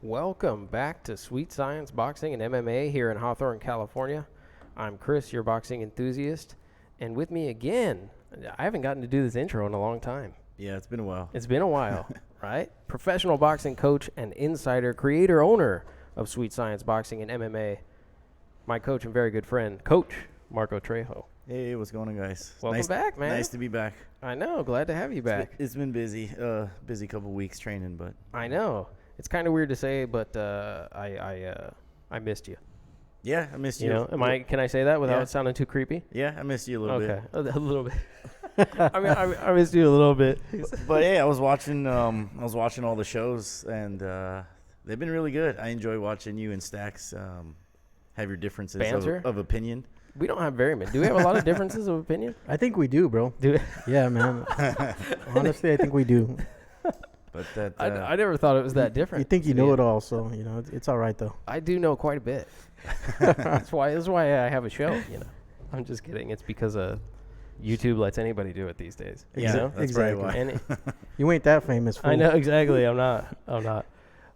Welcome back to Sweet Science Boxing and MMA here in Hawthorne, California. I'm Chris, your boxing enthusiast, and with me again, I haven't gotten to do this intro in a long time. Yeah, it's been a while. It's been a while, right? Professional boxing coach and insider, creator, owner of Sweet Science Boxing and MMA, my coach and very good friend, Coach Marco Trejo. Hey, what's going on, guys? Welcome back, man. Nice to be back. I know, glad to have you back. It's been busy. Busy couple weeks training, but I know. It's kind of weird to say, but I missed you. yeah, I missed you. You know, can I say that without it sounding too creepy? Yeah, I missed you a little bit. Okay, a little bit. I missed you a little bit. But hey, I was watching all the shows, and they've been really good. I enjoy watching you and Stacks have your differences of opinion. We don't have very many. Do we have a lot of differences of opinion? I think we do, bro. Do we? Yeah, man. Honestly, I think we do. But that I never thought it was that different. You think you know it all, so it's all right though. I do know quite a bit. That's why I have a show. I'm just kidding. It's because YouTube lets anybody do it these days. yeah, that's exactly. probably why. You ain't that famous, fool. I know exactly. I'm not.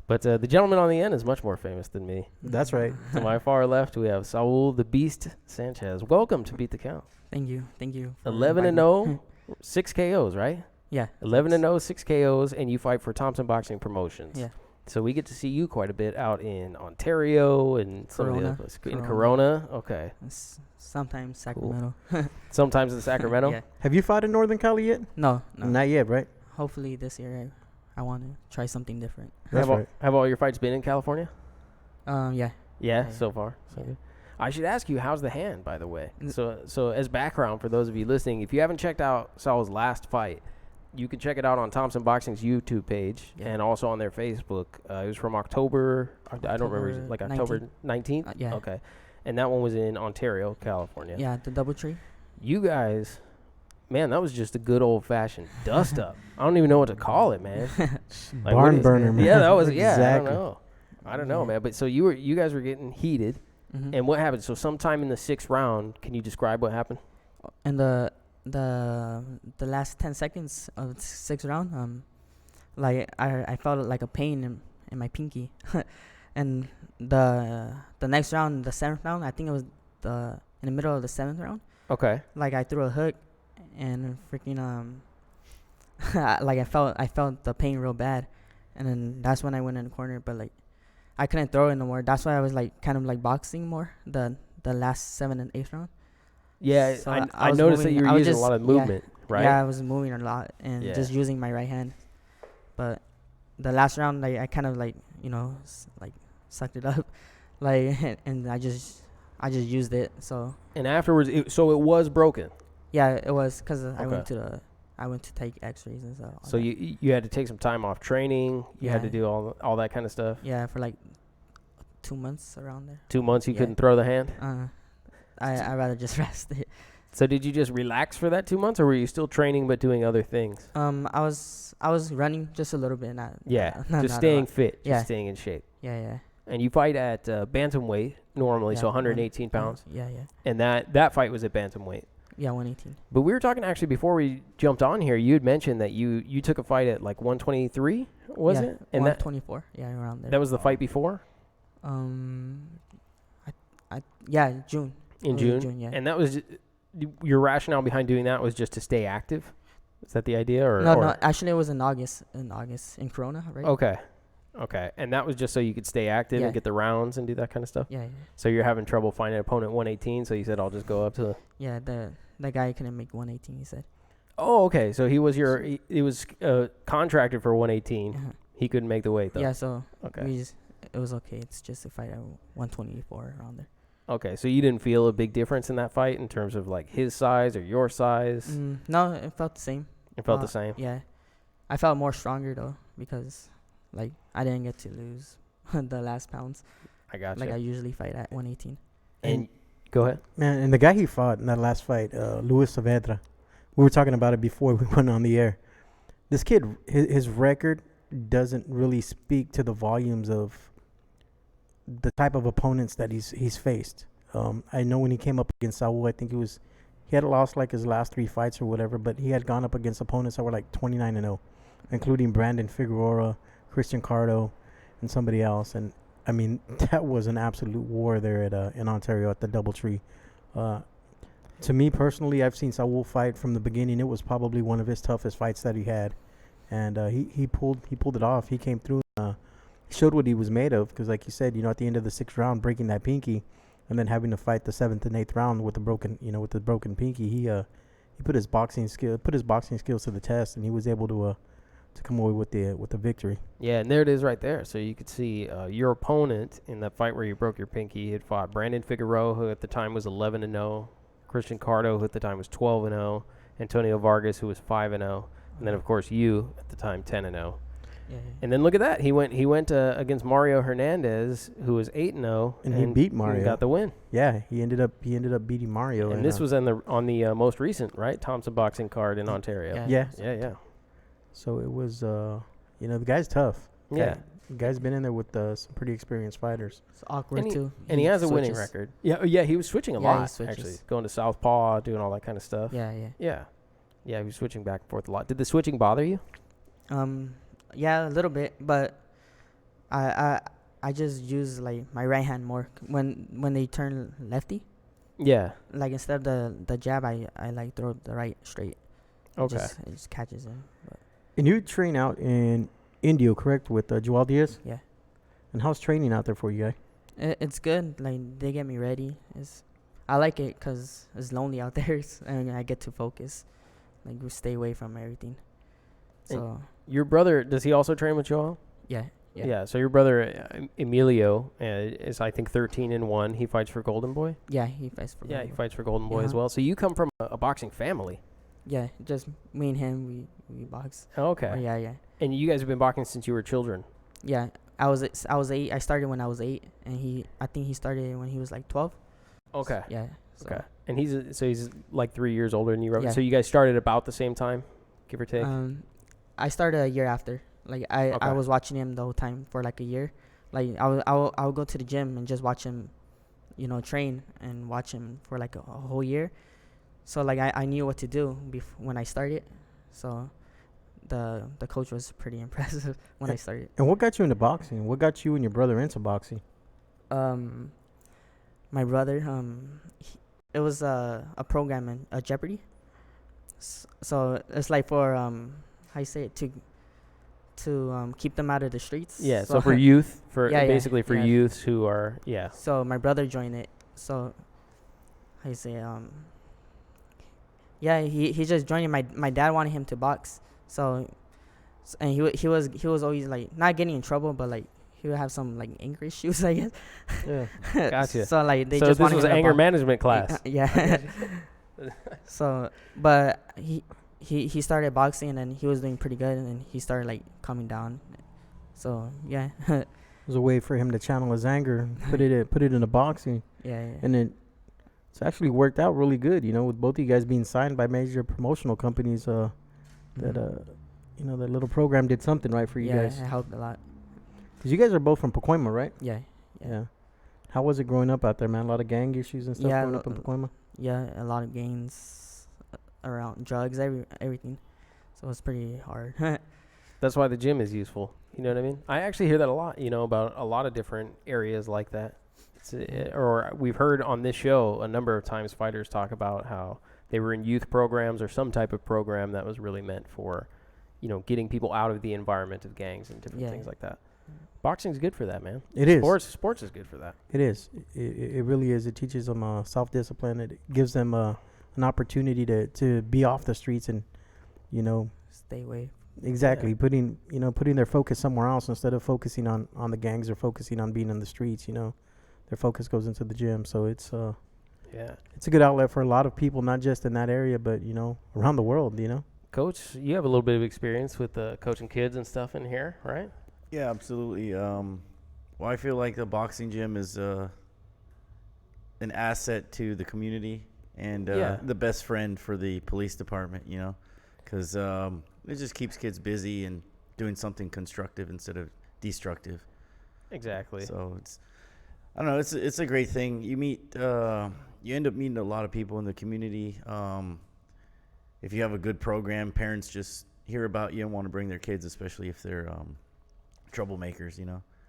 But the gentleman on the end is much more famous than me. That's right. To my far left, we have Saul the Beast Sanchez. Welcome to Beat the Count. Thank you. 11-0, 6 KOs, right? Yeah. 11-0, 6 KOs, and you fight for Thompson Boxing Promotions. Yeah. So we get to see you quite a bit out in Ontario and some of the other places. In Corona, okay. Sometimes Sacramento. Sometimes in Sacramento. Yeah. Have you fought in Northern Cali yet? No. Not yet, right? Hopefully this year I want to try something different. That's right. Have all your fights been in California? Yeah. Yeah, so far. So good. I should ask you, how's the hand, by the way? So as background for those of you listening, if you haven't checked out Saul's last fight, you can check it out on Thompson Boxing's YouTube page and also on their Facebook. It was from October I don't remember, like October 19th? Yeah. Okay. And that one was in Ontario, California. Yeah, the DoubleTree. You guys, man, that was just a good old-fashioned dust-up. I don't even know what to call it, man. Like, barn burner, man. Yeah, that was, Exactly. I don't know, man. But so you guys were getting heated. Mm-hmm. And what happened? So sometime in the 6th round, can you describe what happened? And the last 10 seconds of the 6th round, like I felt like a pain in my pinky. And the next round, the 7th round, I think it was in the middle of the 7th round. Okay. Like I threw a hook and freaking like I felt the pain real bad, and then that's when I went in the corner, but like I couldn't throw it no more. That's why I was like kind of like boxing more the last 7th and 8th round. Yeah, So I noticed that you were using a lot of movement, right? Yeah, I was moving a lot and just using my right hand. But the last round, like, I kind of like like sucked it up, like and I just used it. So And afterwards, it was broken. yeah, it was because I Okay. went to take X-rays and stuff. So you had to take some time off training. You had to do all that kind of stuff. Yeah, for like 2 months around there. 2 months you Yeah. couldn't throw the hand. I rather just rest it. So did you just relax for that 2 months, or were you still training but doing other things? I was running just a little bit, not Just not a staying lot. fit, Yeah. just staying in shape. Yeah. And you fight at bantamweight normally, Yeah, so 118 pounds. Yeah. And that fight was at bantamweight. Yeah, 118. But we were talking actually before we jumped on here. You had mentioned that you took a fight at like 123, was it? And 124. Yeah, around there. that was the fight before June. in It was June. yeah. And that was your rationale behind doing that was just to stay active. Is that the idea, or No. Actually, it was in August in Corona, right? Okay. And that was just so you could stay active and get the rounds and do that kind of stuff. Yeah. So you're having trouble finding an opponent 118, so you said I'll just go up to. Yeah. The guy couldn't make 118. He said. Oh, okay. So he was he was contracted for 118. Uh-huh. He couldn't make the weight though. Yeah. So Okay. it was okay. It's just a fight at 124 around there. Okay. So you didn't feel a big difference in that fight in terms of like his size or your size? No, it felt the same. It felt the same. Yeah, I felt more stronger though because like I didn't get to lose the last pounds. I got Like you. I usually fight at 118. And go ahead. Man, and the guy he fought in that last fight, Luis Ortiz, we were talking about it before we went on the air. This kid, his record doesn't really speak to the volumes of the type of opponents that he's faced. I know when he came up against Saul, I think he had lost like his last 3 fights or whatever, but he had gone up against opponents that were like 29-0, including Brandon Figueroa, Christian Cardo, and somebody else. And I mean, that was an absolute war there at in Ontario at the DoubleTree. To me personally, I've seen Saul fight from the beginning. It was probably one of his toughest fights that he had, and he pulled it off. He came through. Showed what he was made of, because like you said, at the end of the 6th round, breaking that pinky, and then having to fight the 7th and 8th round with the broken pinky, he put his boxing skills to the test, and he was able to come away with the victory. Yeah, and there it is right there. So you could see your opponent in that fight where you broke your pinky had fought Brandon Figueroa, who at the time was 11-0, Christian Cardo, who at the time was 12-0, Antonio Vargas, who was 5-0, and then of course you at the time 10-0. Yeah. And then look at that. He went against Mario Hernandez, who was 8-0, and he beat Mario. And got the win. Yeah, he ended up beating Mario. And this was on the most recent, right, Thompson Boxing card in Ontario. Yeah. So it was, the guy's tough. Yeah. The guy's been in there with some pretty experienced fighters. It's awkward too. And he has a winning record. Yeah. He was switching a lot, actually, going to southpaw, doing all that kind of stuff. Yeah. He was switching back and forth a lot. Did the switching bother you? Yeah, a little bit, but I just use like my right hand more when they turn lefty. Yeah. Like instead of the jab, I like throw the right straight. Okay. It just catches him. But. And you train out in Indio, correct, with Joel Diaz? Yeah. And how's training out there for you, guy? It's good. Like they get me ready. I like it because it's lonely out there, and I get to focus. Like we stay away from everything. So. Your brother, does he also train with Joel? Yeah. So your brother Emilio is, I think, 13-1. He fights for Golden Boy. Yeah, he fights for. Yeah, he fights for Golden Boy as well. So you come from a boxing family. Yeah, just me and him, we box. Oh, okay. Yeah. And you guys have been boxing since you were children. Yeah, I was 8. I started when I was 8, and I think he started when he was like 12. Okay. Yeah. So. Okay. And he's like 3 years older than you. Right? Yeah. So you guys started about the same time, give or take. I started a year after. Like I was watching him the whole time for like a year. Like I would go to the gym and just watch him, train and watch him for like a whole year. So like I knew what to do when I started. So the coach was pretty impressive when I started. And what got you into boxing? What got you and your brother into boxing? My brother, it was a program in Jeopardy. So it's like for how you say it, to keep them out of the streets. Yeah, so for youth, basically for yeah. youths who are, So my brother joined it. So how you say he just joined it. My dad wanted him to box. So and he was always like not getting in trouble, but like he would have some like anger issues, I guess. Yeah, gotcha. So like they so just this was anger management class. Yeah. So, but he started boxing and then he was doing pretty good and then he started like calming down. So yeah. It was a way for him to channel his anger, put it into boxing. Yeah. And it's actually worked out really good, with both of you guys being signed by major promotional companies. That little program did something right for you guys. Yeah, it helped a lot. Because you guys are both from Pacoima, right? Yeah. How was it growing up out there, man? A lot of gang issues and stuff growing up in Pacoima? Yeah, a lot of gangs around, drugs, everything. So it's pretty hard. That's why the gym is useful. You know what I mean? I actually hear that a lot, about a lot of different areas like that. Or we've heard on this show a number of times fighters talk about how they were in youth programs or some type of program that was really meant for, getting people out of the environment of gangs and different things like that. Boxing's good for that, man. It is. Sports is good for that. It is. It really is. It teaches them self-discipline. It gives them an opportunity to be off the streets and, stay away. Exactly. Yeah. Putting their focus somewhere else instead of focusing on the gangs or focusing on being in the streets, Their focus goes into the gym. So it's it's a good outlet for a lot of people, not just in that area, but, around the world, Coach, you have a little bit of experience with coaching kids and stuff in here, right? Yeah, absolutely. Well, I feel like the boxing gym is an asset to the community and the best friend for the police department, because it just keeps kids busy and doing something constructive instead of destructive. Exactly. So I don't know, it's a great thing. You end up meeting a lot of people in the community. If you have a good program, parents just hear about you and want to bring their kids, especially if they're troublemakers,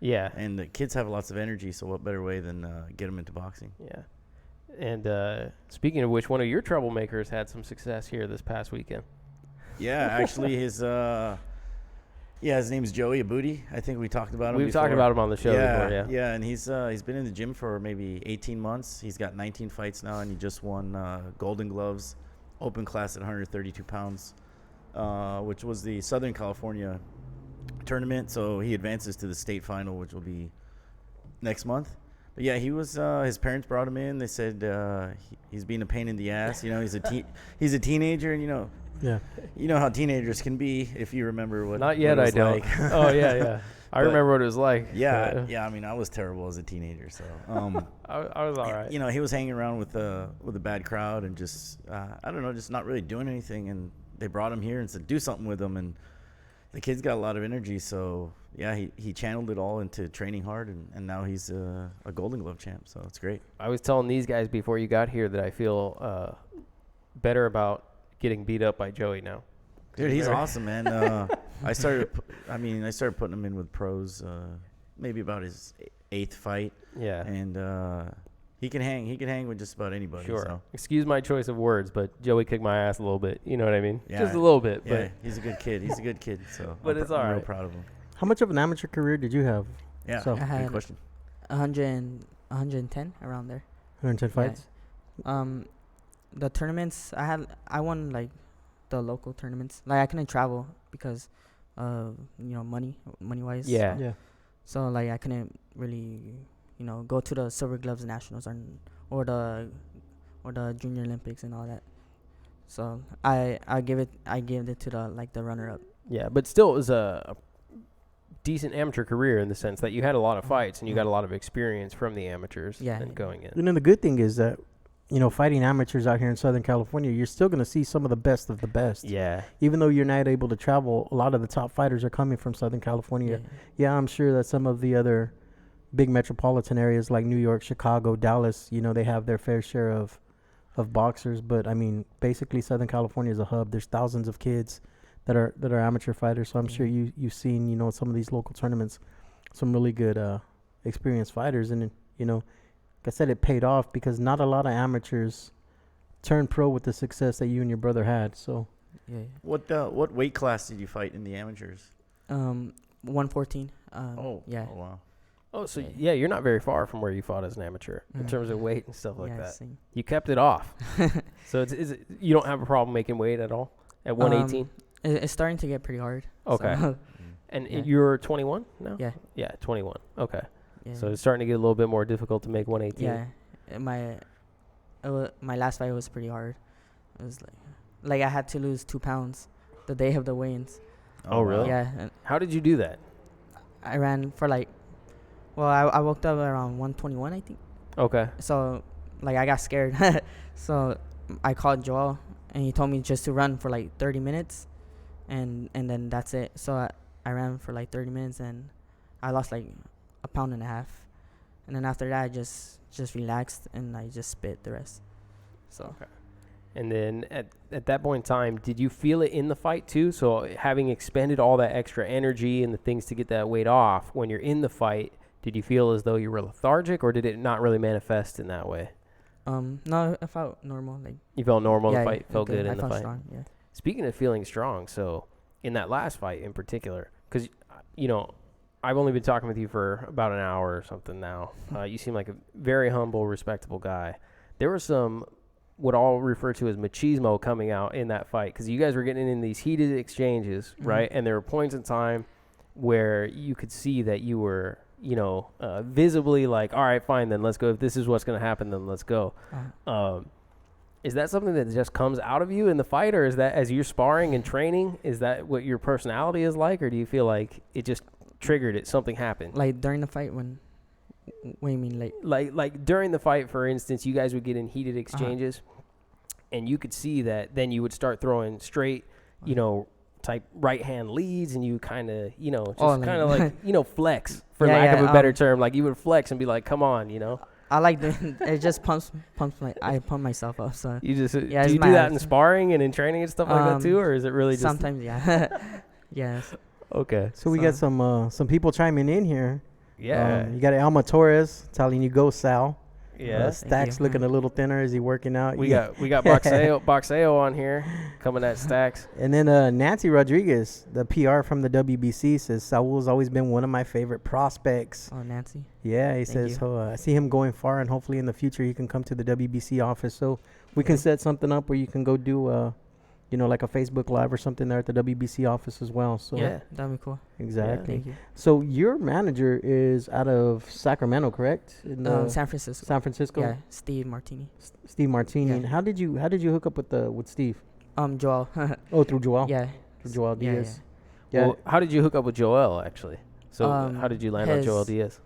Yeah. And the kids have lots of energy, so what better way than get them into boxing? Yeah. And speaking of which, one of your troublemakers had some success here this past weekend. Yeah, actually, his name's Joey Abudi. I think we talked about him. We've talked about him on the show before. Yeah. Yeah, and he's been in the gym for maybe 18 months. He's got 19 fights now, and he just won Golden Gloves, open class at 132 pounds, which was the Southern California tournament. So he advances to the state final, which will be next month. But yeah, he was. His parents brought him in. They said he's being a pain in the ass. You know, he's a teenager, and Yeah. You know how teenagers can be, if you remember what. Not yet, what I don't. like. Oh yeah. I remember what it was like. Yeah. I mean, I was terrible as a teenager, so. I was all right. You know, he was hanging around with a bad crowd and just I don't know, just not really doing anything. And they brought him here and said, do something with him. And the kid's got a lot of energy, so yeah, he channeled it all into training hard, and now he's a Golden Glove champ, so it's great. I was telling these guys before you got here that I feel better about getting beat up by Joey now. Dude, he's awesome, man. I started putting him in with pros maybe about his 8th fight. Yeah. And he can hang with just about anybody. Sure. So. Excuse my choice of words, but Joey kicked my ass a little bit. You know what I mean? Yeah. Just a little bit. Yeah, but he's a good kid. So but it's all I'm right. real proud of him. How much of an amateur career did you have? Yeah, So- I had good question. 110 around there. 110 fights? The tournaments I won like the local tournaments. Like I couldn't travel because money wise. Yeah. Yeah. So like I couldn't really go to the Silver Gloves Nationals or the Junior Olympics and all that. So I gave it to the runner up. Yeah, but still it was a decent amateur career in the sense that you had a lot of fights and you got a lot of experience from the amateurs and going in. You know, the good thing is that, fighting amateurs out here in Southern California, you're still going to see some of the best of the best. Yeah. Even though you're not able to travel, a lot of the top fighters are coming from Southern California. Yeah, I'm sure that some of the other big metropolitan areas like New York, Chicago, Dallas, they have their fair share of boxers. But, I mean, basically Southern California is a hub. There's thousands of kids that are amateur fighters. So I'm sure you've seen, some of these local tournaments, some really good experienced fighters. And, like I said, it paid off because not a lot of amateurs turn pro with the success that you and your brother had. So, What weight class did you fight in the amateurs? 114. Yeah. Oh wow. Oh, so you're not very far from where you fought as an amateur in terms of weight and stuff like that. Same. You kept it off. So you don't have a problem making weight at all at 118? It's starting to get pretty hard. Okay. So And you're 21 now? Yeah. Yeah, 21. Okay. Yeah. So it's starting to get a little bit more difficult to make 118. Yeah. My last fight was pretty hard. It was like I had to lose 2 pounds the day of the weigh-ins. Oh, really? Yeah. And How did you do that? I ran for I woke up around 121, I think. Okay. So I got scared. So I called Joel and he told me just to run for 30 minutes and then that's it. So I ran for 30 minutes and I lost 1.5 pounds. And then after that I just relaxed and I just spit the rest. So okay. And then at that point in time, did you feel it in the fight too? So having expended all that extra energy and the things to get that weight off, when you're in the fight, did you feel as though you were lethargic or did it not really manifest in that way? No, I felt normal. You felt normal in the fight? Felt good in the I felt fight? strong, yeah. Speaking of feeling strong, so in that last fight in particular, because, I've only been talking with you for about an hour or something now. You seem like a very humble, respectable guy. There was some what I'll refer to as machismo coming out in that fight because you guys were getting in these heated exchanges, right? And there were points in time where you could see that you were, visibly like, all right, fine, then let's go. If this is what's going to happen, then let's go. Is that something that just comes out of you in the fight, or is that as you're sparring and training, is that what your personality is like, or do you feel like it just triggered it, something happened? Like during the fight when... What do you mean, like during the fight, for instance, you guys would get in heated exchanges, and you could see that then you would start throwing straight, type right hand leads, and you kind of, flex for lack of a better term. Like you would flex and be like, "Come on," I like it. Just pumps I pump myself up. So you just do you do that in sparring and in training and stuff like that too, or is it really just sometimes? Yeah. Yes. Okay. So we got some people chiming in here. Yeah. You got Alma Torres telling you go Sal. Yeah. Stacks you. looking a little thinner. Is he working out? We got Boxeo on here coming at Stacks. And then Nancy Rodriguez, the PR from the WBC, says Saul's always been one of my favorite prospects. Oh, Nancy. Yeah, he Thank says you. I see him going far, and hopefully in the future he can come to the WBC office. So we can set something up where you can go do like a Facebook Live or something there at the WBC office as well. So Yeah, that'd be cool. exactly. Thank you. So your manager is out of Sacramento, correct? In San Francisco. San Francisco. Yeah, Steve Martini. Steve Martini. Yeah. And how did you hook up with Steve? Joel. Oh, through Joel. Yeah. Through Joel Yeah, Diaz. Yeah. Well, how did you hook up with Joel, actually? So how did you land on Joel his- Diaz?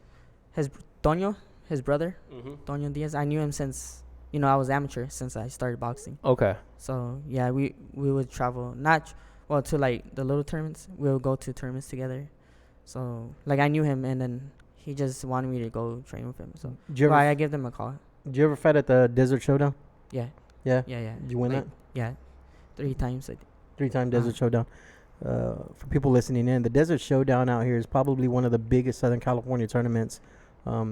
Toño, his brother, Mm-hmm. Toño Diaz. I knew him since I was amateur since I started boxing. Okay. So yeah, we would travel to like the little tournaments. We would go to tournaments together. So like I knew him, and then he just wanted me to go train with him. So Did you ever, I gave them a call. did you ever fight at the Desert Showdown? Yeah. Yeah. Yeah. Did you win Like, that? Yeah, 3 times. 3-time Desert Showdown. For people listening in, the Desert Showdown out here is probably one of the biggest Southern California tournaments.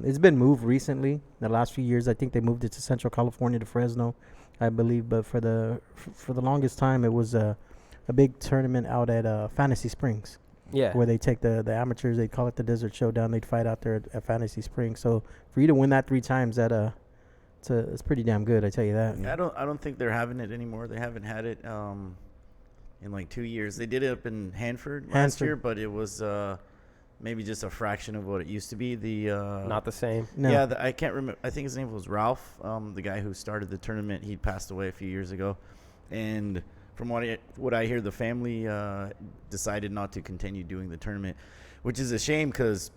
It's been moved recently. In the last few years, I think they moved it to Central California, to Fresno, I believe. But for the longest time, it was a big tournament out at Fantasy Springs, Yeah. where they take the amateurs. They call it the Desert Showdown. They'd fight out there at Fantasy Springs. So for you to win that 3 times, it's pretty damn good. I tell you that. I don't think they're having it anymore. They haven't had it in like 2 years. They did it up in Hanford last year, but it was maybe just a fraction of what it used to be. Not the same. No. Yeah, I can't remember. I think his name was Ralph, the guy who started the tournament. He passed away a few years ago, and from what I hear, the family decided not to continue doing the tournament, which is a shame because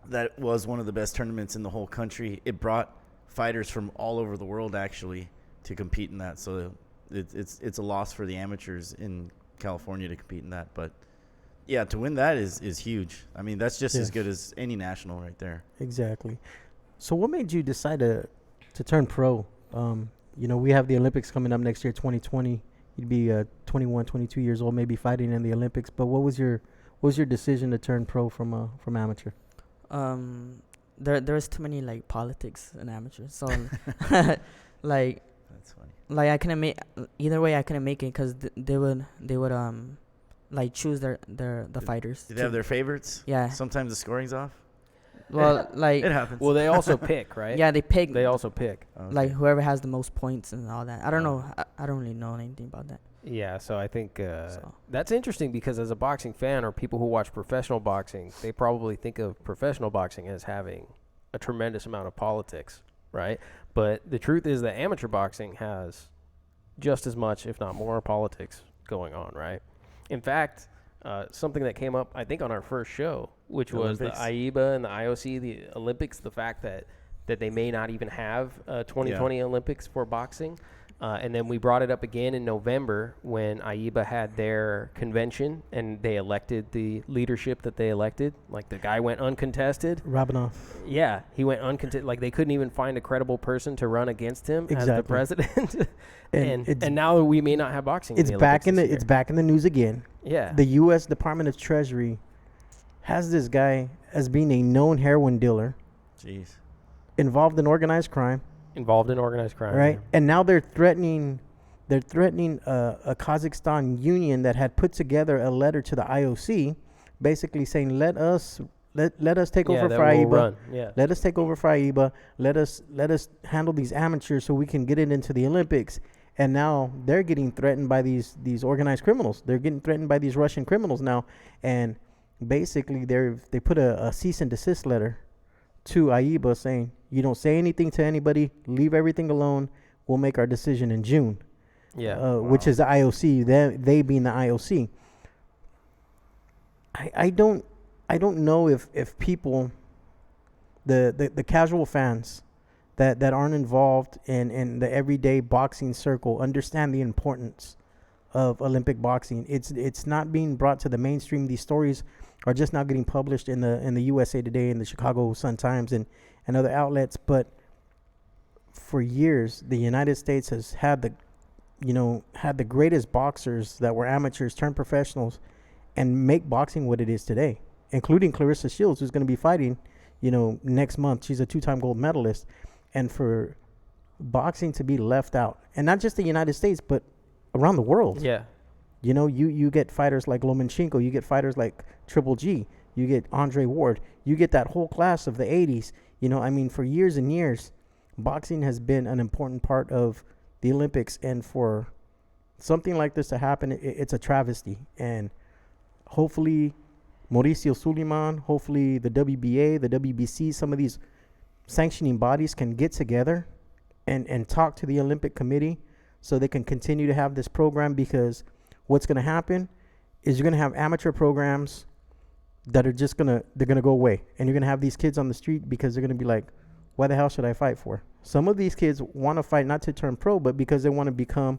that was one of the best tournaments in the whole country. It brought fighters from all over the world actually to compete in that. So it's a loss for the amateurs in California to compete in that, but. Yeah, to win that is huge. I mean, that's just as good as any national right there. Exactly. So what made you decide to turn pro? We have the Olympics coming up next year, 2020. You'd be 21, 22 years old, maybe fighting in the Olympics. But what was your decision to turn pro from amateur? There's too many like politics in amateur. So like That's funny. like I couldn't make either way. I couldn't make it because they would like choose the fighters. Did they have their favorites? Yeah. Sometimes the scoring's off. Well, like It happens. Well, they also pick, right? yeah, they pick They also pick. Okay. like whoever has the most points and all that. I don't know. I don't really know anything about that. Yeah, so I think So. that's interesting because as a boxing fan or people who watch professional boxing, they probably think of professional boxing as having a tremendous amount of politics, right? But the truth is that amateur boxing has just as much, if not more, politics going on, right? In fact, something that came up, I think, on our first show, which The was Olympics. the AIBA and the IOC, the Olympics, the fact that they may not even have 2020 Olympics for boxing. And then we brought it up again in November when AIBA had their convention and they elected the leadership that they elected. Like the guy went uncontested. Rabinoff. Yeah, he went uncontested. Like they couldn't even find a credible person to run against him as the Exactly. president. And it's- and now we may not have boxing. It's in the back Olympics in this it's year. back in the news again. Yeah. The U.S. Department of Treasury has this guy as being a known heroin dealer Jeez. involved in organized crime, Involved in organized crime. right? yeah. And now they're threatening a Kazakhstan union that had put together a letter to the IOC, basically saying let us take over that for will AIBA. run. Yeah. Let us take over for AIBA. Let us handle these amateurs so we can get it into the Olympics. And now they're getting threatened by these organized criminals. They're getting threatened by these Russian criminals now. And basically they put a cease and desist letter to AIBA saying, you don't say anything to anybody, leave everything alone. We'll make our decision in June. Yeah. Which is the IOC, they being the IOC. I don't know if people, the casual fans that aren't involved in the everyday boxing circle understand the importance of Olympic boxing. It's not being brought to the mainstream. These stories are just now getting published in the USA Today and the Chicago Sun-Times and other outlets. But for years, the United States has had the greatest boxers that were amateurs turn professionals and make boxing what it is today, including Clarissa Shields, who's going to be fighting next month. She's a 2-time gold medalist. And for boxing to be left out, and not just the United States, but around the world. Yeah. You get fighters like Lomachenko, you get fighters like Triple G, you get Andre Ward, you get that whole class of the 80s. For years and years, boxing has been an important part of the Olympics, and for something like this to happen, it's a travesty. And hopefully Mauricio Suleiman, hopefully the WBA, the WBC, some of these sanctioning bodies can get together and talk to the Olympic Committee so they can continue to have this program, because what's going to happen is you're going to have amateur programs that are just they're going to go away, and you're going to have these kids on the street because they're going to be like, why the hell should I fight for? Some of these kids want to fight not to turn pro, but because they want to become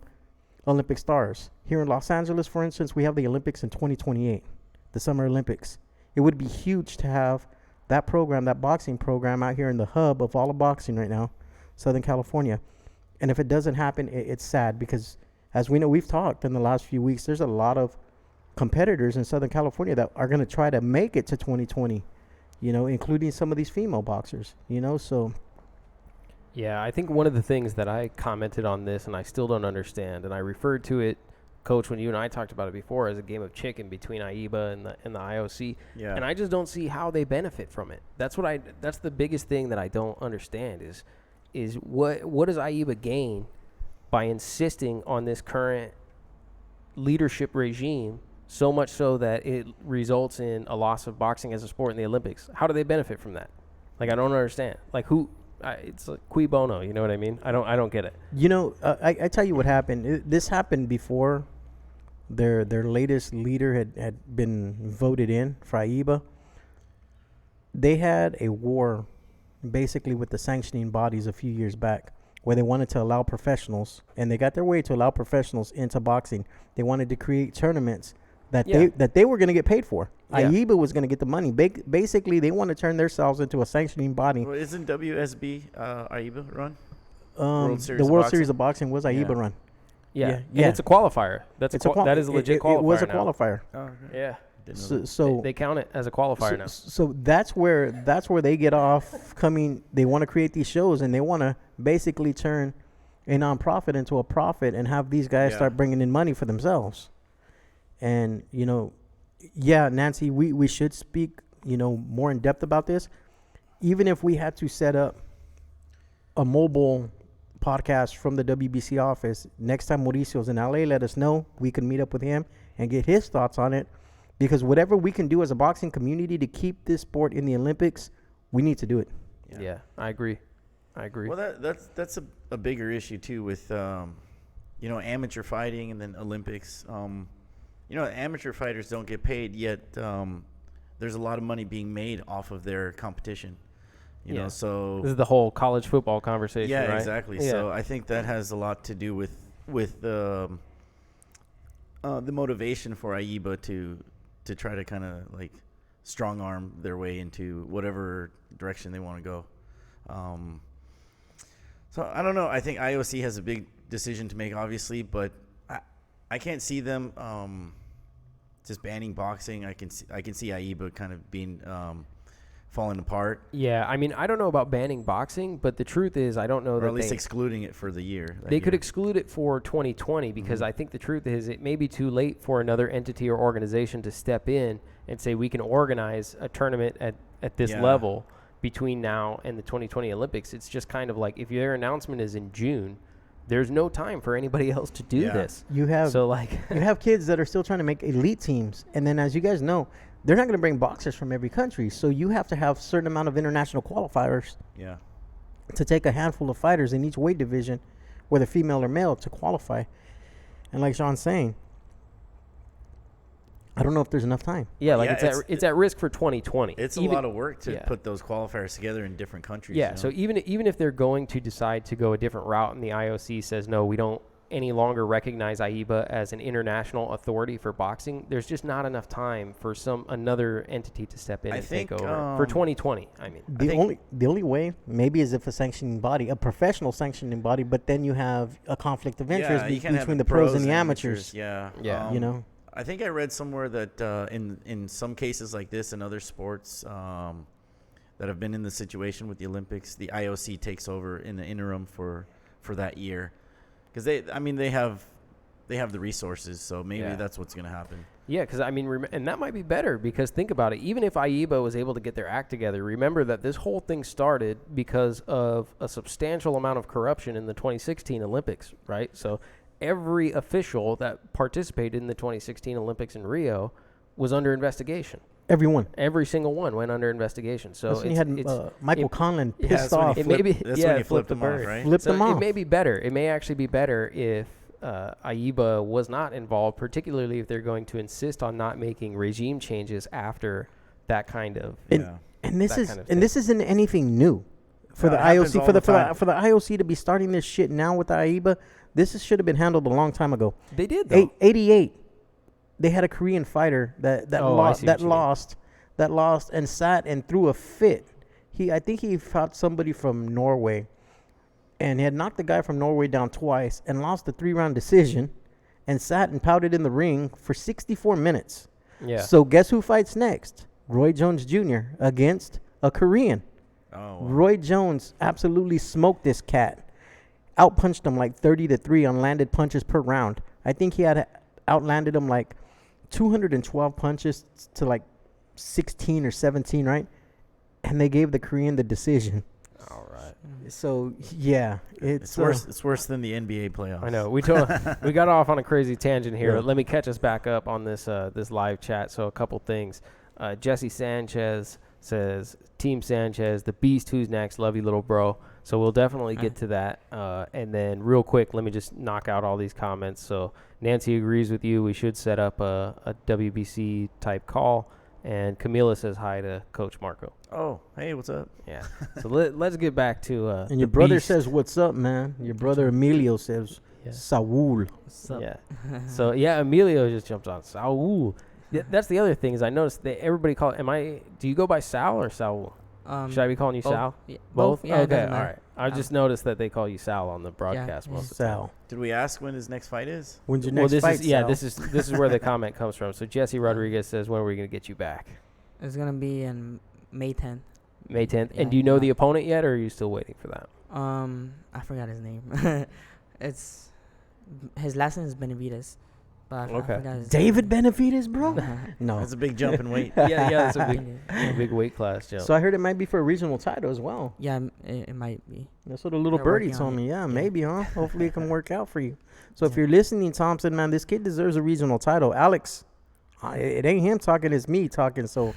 Olympic stars. Here in Los Angeles, for instance, we have the Olympics in 2028, the Summer Olympics. It would be huge to have that program, that boxing program, out here in the hub of all of boxing right now, Southern California. And if it doesn't happen, it's sad, because as we know, we've talked in the last few weeks, there's a lot of competitors in Southern California that are going to try to make it to 2020, including some of these female boxers, so. Yeah, I think one of the things that I commented on this, and I still don't understand, and I referred to it, Coach, when you and I talked about it before, as a game of chicken between AIBA and the IOC. Yeah. And I just don't see how they benefit from it. That's the biggest thing that I don't understand is what does AIBA gain by insisting on this current leadership regime, so much so that it results in a loss of boxing as a sport in the Olympics? How do they benefit from that? Like, I don't understand. Like, who? It's like cui bono. You know what I mean? I don't get it. I tell you what happened. This happened before their latest leader had been voted in for AIBA. They had a war basically with the sanctioning bodies a few years back, where they wanted to allow professionals, and they got their way to allow professionals into boxing. They wanted to create tournaments that they were going to get paid for. Yeah. AIBA was going to get the money. Basically, they want to turn themselves into a sanctioning body. Well, isn't WSB AIBA run? The World Series of Boxing was AIBA run. Yeah. Yeah. And it's a qualifier. That is a legit qualifier. It was a now. qualifier. Oh, okay. Yeah. So they count it as a qualifier now. So that's where they get off coming. They want to create these shows, and they want to basically turn a nonprofit into a profit and have these guys start bringing in money for themselves. And Nancy, we should speak more in depth about this. Even if we had to set up a mobile podcast from the WBC office, next time Mauricio's in LA, let us know. We can meet up with him and get his thoughts on it. Because whatever we can do as a boxing community to keep this sport in the Olympics, we need to do it. Yeah, I agree. Well, that's a bigger issue too with amateur fighting and then Olympics. Amateur fighters don't get paid, yet there's a lot of money being made off of their competition. So this is the whole college football conversation, yeah, right? Exactly. Yeah. So I think that has a lot to do with the motivation for AIBA to try to kind of like strong arm their way into whatever direction they want to go. So I don't know. I think IOC has a big decision to make, obviously, but I can't see them just banning boxing. I can see AIBA kind of being falling apart. Yeah, I mean, I don't know about banning boxing, but the truth is, I don't know that at least excluding it for the year. They could exclude it for 2020 because I think the truth is it may be too late for another entity or organization to step in and say we can organize a tournament at this level between now and the 2020 Olympics. It's just kind of like if your announcement is in June, there's no time for anybody else to do this. You have you have kids that are still trying to make elite teams, and then as you guys know, they're not going to bring boxers from every country, so you have to have a certain amount of international qualifiers to take a handful of fighters in each weight division, whether female or male, to qualify. And like Sean's saying, I don't know if there's enough time. Yeah, like it's at risk for 2020. It's a lot of work to put those qualifiers together in different countries. Yeah, so even if they're going to decide to go a different route and the IOC says, no, we don't any longer recognize AIBA as an international authority for boxing, there's just not enough time for another entity to step in and take over for 2020. I mean, the only way maybe is if a sanctioning body, a professional sanctioning body, but then you have a conflict of interest between the pros and the amateurs. Yeah. I think I read somewhere that in some cases like this in other sports, that have been in the situation with the Olympics, the IOC takes over in the interim for that year, because they have the resources, so maybe that's what's going to happen. Yeah, because I mean, and that might be better, because think about it. Even if AIBA was able to get their act together, remember that this whole thing started because of a substantial amount of corruption in the 2016 Olympics, right? So every official that participated in the 2016 Olympics in Rio was under investigation. Every single one went under investigation. So you had Michael Conlon pissed off. That's when he flipped him off, right? Flipped him off. It may be better. It may actually be better if AIBA was not involved, particularly if they're going to insist on not making regime changes after that kind of. And this isn't anything new for the IOC. For the IOC to be starting this shit now with the AIBA, this should have been handled a long time ago. They did, though. 88. They had a Korean fighter that lost and sat and threw a fit. I think he fought somebody from Norway, and he had knocked the guy from Norway down twice and lost the 3-round decision, and sat and pouted in the ring for 64 minutes. Yeah. So guess who fights next? Roy Jones Jr. against a Korean. Oh. Wow. Roy Jones absolutely smoked this cat. Outpunched him like 30-3 on landed punches per round. I think he had outlanded him like 212 punches to like 16 or 17, right? And they gave the Korean the decision. All right. So yeah, it's worse. It's worse than the NBA playoffs. I know. We got off on a crazy tangent here. Yeah. Let me catch us back up on this this live chat. So a couple things. Jesse Sanchez says, Team Sanchez, the beast. Who's next? Love you, little bro. So we'll definitely get to that. And then real quick, let me just knock out all these comments. So Nancy agrees with you. We should set up a WBC type call. And Camila says hi to Coach Marco. Oh, hey, what's up? Yeah. So let's get back to and your brother says, what's up, man? Your brother Emilio says, Saul. What's up? Yeah. So yeah, Emilio just jumped on Saul. That's the other thing is I noticed that everybody do you go by Sal or Saul? Should I be calling you both. Sal? Yeah, Both? Yeah, Okay, all right. I just noticed that they call you Sal on the broadcast most of the time. Sal. Did we ask when his next fight is? When's your next fight, Sal? This is where the comment comes from. So Jesse Rodriguez says, when are we going to get you back? It's gonna be in May 10th. May 10th. Yeah, And do you know the opponent yet, or are you still waiting for that? I forgot his name. It's his last name is Benavides. But I forgot his David Benavides, bro? No. That's a big jump in weight. yeah, that's a big weight class jump. So I heard it might be for a regional title as well. Yeah, it might be. That's what a little They're birdie working told on me. it. Yeah, Yeah. maybe, huh? Hopefully it can work out for you. So if you're listening, Thompson, man, this kid deserves a regional title. Alex, it ain't him talking, it's me talking. So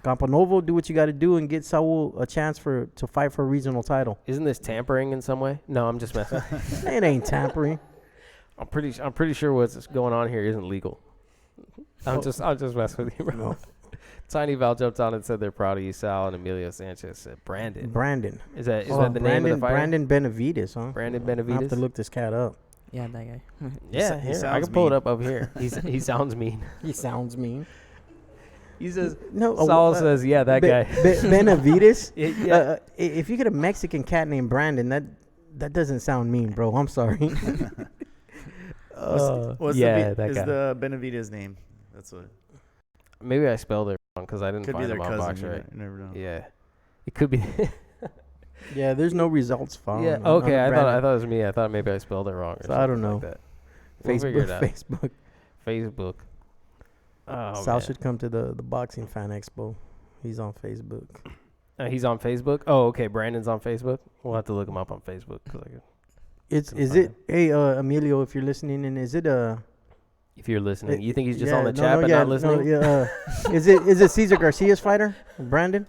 Campanovo, do what you got to do and get Saul a chance to fight for a regional title. Isn't this tampering in some way? No, I'm just messing. It ain't tampering. I'm pretty sure what's going on here isn't legal. I'll just mess with you, bro. No. Tiny Val jumped on and said they're proud of you, Sal, and Emilio Sanchez said Brandon. Is that the name of the fighter? Brandon Benavides, huh? Brandon I Benavides. have to look this cat up. Yeah, that guy. Yeah, He here, I sounds can pull it mean. up over here. He sounds mean. He sounds mean. He says No, Saul says, yeah, that guy. Benavides. Yeah. If you get a Mexican cat named Brandon, that doesn't sound mean, bro. I'm sorry. What's that is guy. the Benavides name? That's what. Maybe I spelled it wrong because I didn't Could be find their him on cousin. Box, right? You never know. Yeah, it could be. Yeah, there's no results found. Yeah. on Okay. I Brandon. thought it was me. I thought maybe I spelled it wrong. Or So I don't something know. Like that. We'll figure it out. Facebook. Oh, Sal man. should come to the Boxing Fan Expo. He's on Facebook. He's on Facebook. Oh, okay. Brandon's on Facebook. We'll have to look him up on Facebook. Is Couldn't it? Hey, Emilio, if you're listening, and is it If you're listening, you think he's just yeah, on the no, chat no, but yeah, not listening? No, yeah, is it Cesar Garcia's fighter? Brandon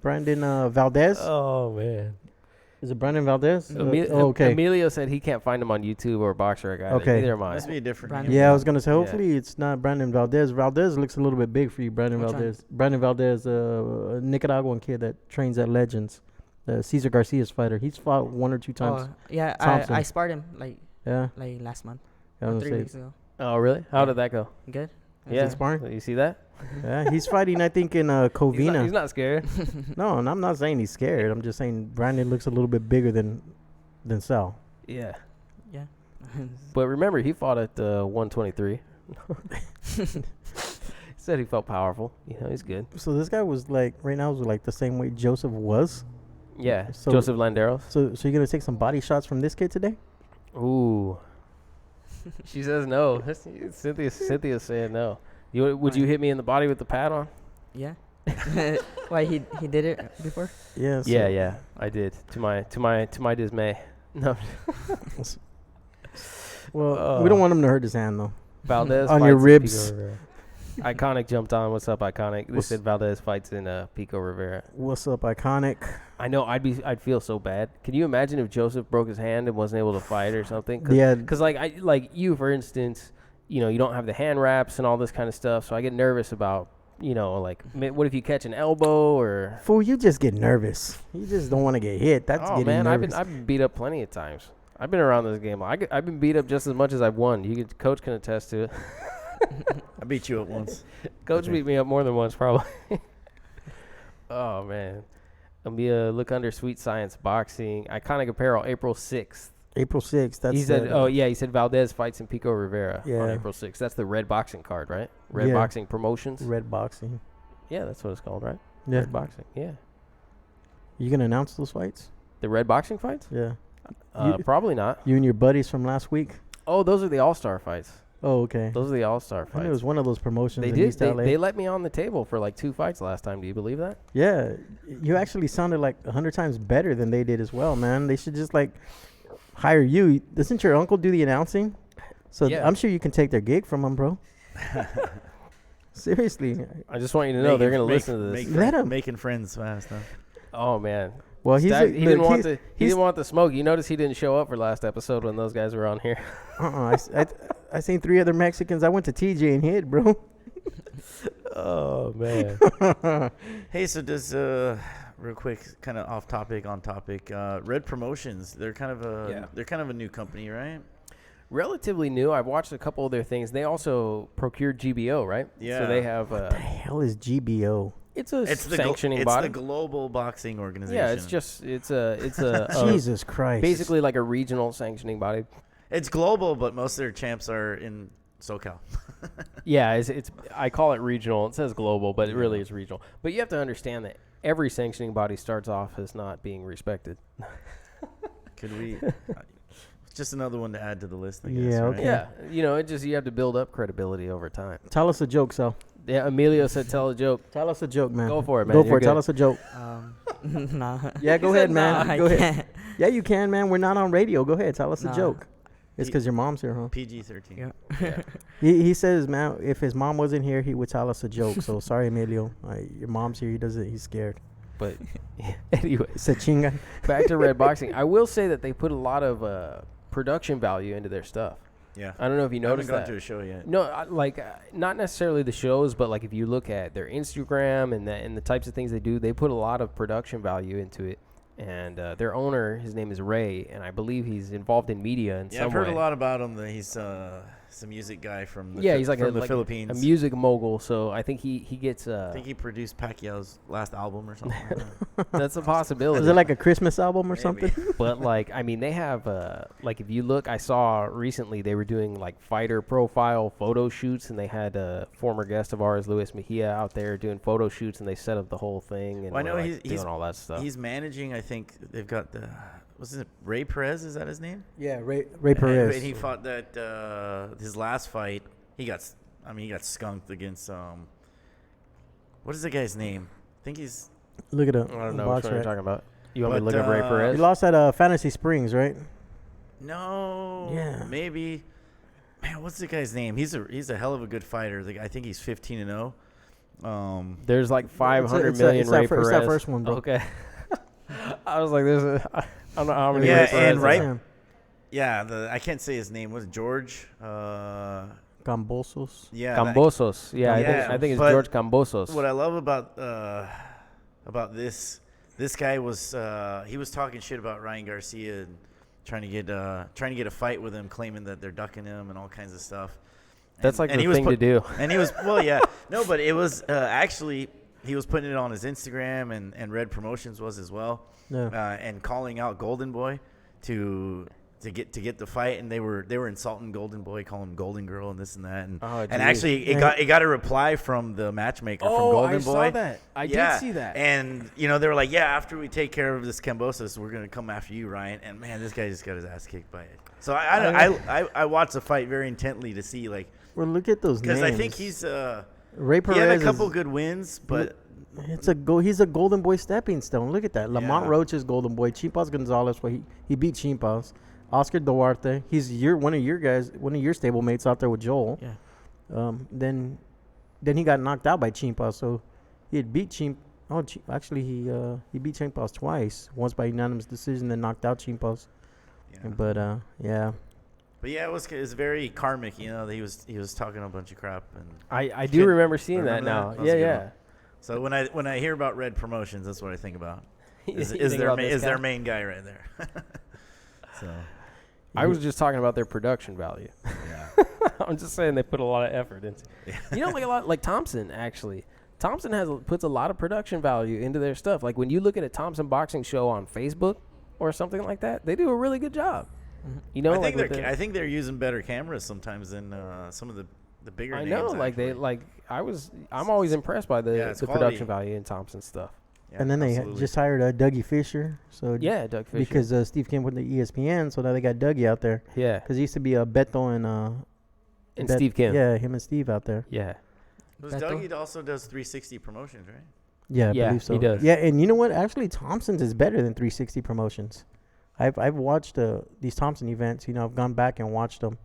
Valdez? Oh man. Is it Brandon Valdez? Okay. Emilio said he can't find him on YouTube or BoxRec either. Okay. Neither am I. Must be a different Brandon. name. Yeah, I was gonna say. Yeah. Hopefully, it's not Brandon Valdez. Valdez looks a little bit big for you, Brandon Which one? Valdez. Brandon Valdez, a Nicaraguan kid that trains at Legends. Cesar Garcia's fighter. He's fought 1 or 2 times. Yeah, Thompson. I sparred him like Yeah, last month. I was 3 gonna weeks say. ago. Oh really? How did that go? Good. Yeah. sparring? You see that? Yeah, he's fighting. I think in Covina. He's not scared. No, and I'm not saying he's scared. I'm just saying Brandon looks a little bit bigger than Sal. Yeah. Yeah. But remember, he fought at 123. Said he felt powerful. He's good. So this guy was like, right now was like the same way Joseph was. Yeah, So- Joseph Landeros. So you're gonna take some body shots from this kid today? Ooh. She says no. Cynthia said no. Would you hit me in the body with the pad on? Yeah. Why he did it before? Yeah. So Yeah, I did. To my dismay. No. Well, we don't want him to hurt his hand though. Valdez On fights your in ribs. Pico Rivera. Iconic jumped on. What's up, Iconic? They What's- said Valdez fights in Pico Rivera. What's up, Iconic? I know. I'd feel so bad. Can you imagine if Joseph broke his hand and wasn't able to fight or something? Yeah. Because like you, for instance, you don't have the hand wraps and all this kind of stuff. So I get nervous about what if you catch an elbow or? Fool, you just get nervous. You just don't want to get hit. That's Oh getting man, nervous. I've been beat up plenty of times. I've been around this game. I've been beat up just as much as I've won. Coach can attest to it. I beat you up once. Coach beat me up more than once, probably. Oh man, Amia, look under Sweet Science Boxing. Iconic Apparel, April 6th. April 6th. That's He said, he said Valdez fights in Pico Rivera on Yeah. April 6th. That's the Red Boxing card, right? Red Yeah. Boxing Promotions. Red Boxing. Yeah, that's what it's called, right? Yeah. Red Boxing. Yeah. You gonna announce those fights? The Red Boxing fights? Yeah. You- Probably not. You and your buddies from last week? Oh, those are the All-Star fights. Oh, okay. Those are the All-Star I fights. think it was one of those promotions They in did. East They, LA. they let me on the table for like 2 fights last time. Do you believe that? Yeah. You actually sounded like 100 times better than they did as well, man. They should just like hire you. Doesn't your uncle do the announcing? So Yeah. I'm sure you can take their gig from them, bro. Seriously. I just want you to know they're going to listen to this. Let 'em. Making friends fast, huh? Oh man. Well, he's Stag- a, he didn't look, want he's- the he didn't want the smoke. You notice he didn't show up for last episode when those guys were on here. I seen 3 other Mexicans. I went to TJ and hit, bro. Oh man. Hey, so does real quick, kind of off topic, on topic. Red Promotions, they're kind of a new company, right? Relatively new. I've watched a couple of their things. They also procured GBO, right? Yeah. So they have What the hell is GBO? it's a It's sanctioning it's body. the Global Boxing Organization. Yeah, it's a Jesus Christ. basically like a regional sanctioning body. It's global, but most of their champs are in SoCal. Yeah, it's I call it regional. It says global, but it really is regional. But you have to understand that every sanctioning body starts off as not being respected. Could we? Just another one to add to the list, I guess. Yeah, right? okay. Yeah, you have to build up credibility over time. Tell us a joke, Sal. Yeah, Emilio said tell a joke. Tell us a joke, man. Go for it, man. Go You're for it. Tell good. us a joke. Nah. Yeah, go ahead, man. I Go ahead. can't. Yeah, you can, man. We're not on radio. Go ahead. Tell us a Nah. joke. It's because your mom's here, huh? PG-13. Yeah. He says, man, if his mom wasn't here, he would tell us a joke. So sorry, Emilio. Your mom's here. He's scared. But anyway, Se chinga. back to Red Boxing. I will say that they put a lot of production value into their stuff. Yeah. I don't know if you I haven't noticed gone that. to a show yet. No, not necessarily the shows, but like if you look at their Instagram and the types of things they do, they put a lot of production value into it. And their owner, his name is Ray, and I believe he's involved in media in Yeah, some I've heard way. a lot about him. That he's a music guy from the He's like from the like Philippines. a music mogul. So I think he gets. I think he produced Pacquiao's last album or something. like that. That's a possibility. Is it like a Christmas album or Maybe. something? But like, I mean, they have like if you look, I saw recently they were doing like fighter profile photo shoots, and they had a former guest of ours, Luis Mejia, out there doing photo shoots, and they set up the whole thing and Well, I know were, he's doing all that stuff. He's managing. I think they've got the. What's it? Ray Perez, is that his name? Yeah, Ray Perez. And he fought that his last fight. He got skunked against what is the guy's name? I think he's. Look it up. I don't know Box which one you're Rec. talking about. You want me to But, look up Ray uh, Perez? He lost at Fantasy Springs, right? No. Yeah. Maybe. Man, what's the guy's name? He's a hell of a good fighter. I think he's 15-0. There's like 500 it's million Ray that Perez. it's that first one, bro. Okay. I was like, I don't know how many Yeah, Ray Perez. and there right- are. Yeah, I can't say his name. Was it George? Gambosos. Yeah. Cambosos. Yeah, Yeah, I think it's but George Cambosos. What I love about this guy was he was talking shit about Ryan Garcia and trying to get a fight with him, claiming that they're ducking him and all kinds of stuff. That's like and the he was thing to do. And he was no, but it was actually he was putting it on his Instagram and Red Promotions was as well, Yeah. and calling out Golden Boy to to get the fight, and they were insulting Golden Boy, calling him Golden Girl and this and that, and Oh, and geez. actually it got a reply from the matchmaker from Golden I Boy. saw that. I did see that. And they were like, yeah, after we take care of this Kambosos, we're gonna come after you, Ryan. And man, this guy just got his ass kicked by it. So I watched the fight very intently to see like, Well, look at those names. because I think he's Ray Perez he had a is- couple good wins, but He's a Golden Boy stepping stone. Look at that. Lamont Yeah. Roach is Golden Boy. Chimpas Gonzalez, well, he beat Chimpas. Oscar Duarte, he's one of your guys, one of your stablemates out there with Joel. Yeah. Then he got knocked out by Chimpas. So he had beat actually he beat Chimpas twice. Once by unanimous decision, then knocked out Chimpas. yeah. But yeah. But yeah, it was very karmic. He was talking a bunch of crap, and I do remember seeing that Remember now. that? That was a Yeah, good yeah. one. So when I hear about Red Promotions, that's what I think about. You Is think their about this guy? their main guy right there? So I was just talking about their production value. yeah, I'm just saying they put a lot of effort into. Like Thompson actually. Thompson puts a lot of production value into their stuff. Like when you look at a Thompson Boxing show on Facebook or something like that, they do a really good job. You know, I think they're using better cameras sometimes than some of the bigger I names. know, like actually. I'm always impressed by the it's production quality. value in Thompson stuff. Yeah, And then they absolutely. just hired Dougie Fisher. So Yeah, Doug Fisher. because Steve came with the ESPN, so now they got Dougie out there. yeah, Because he used to be Beto and Steve Kim. Yeah, him and Steve out there. Yeah. Because Beto? Dougie also does 360 promotions, right? Yeah, I Yeah, believe so. he does. Yeah, and you know what? Actually, Thompson's is better than 360 Promotions. I've watched these Thompson events. I've gone back and watched them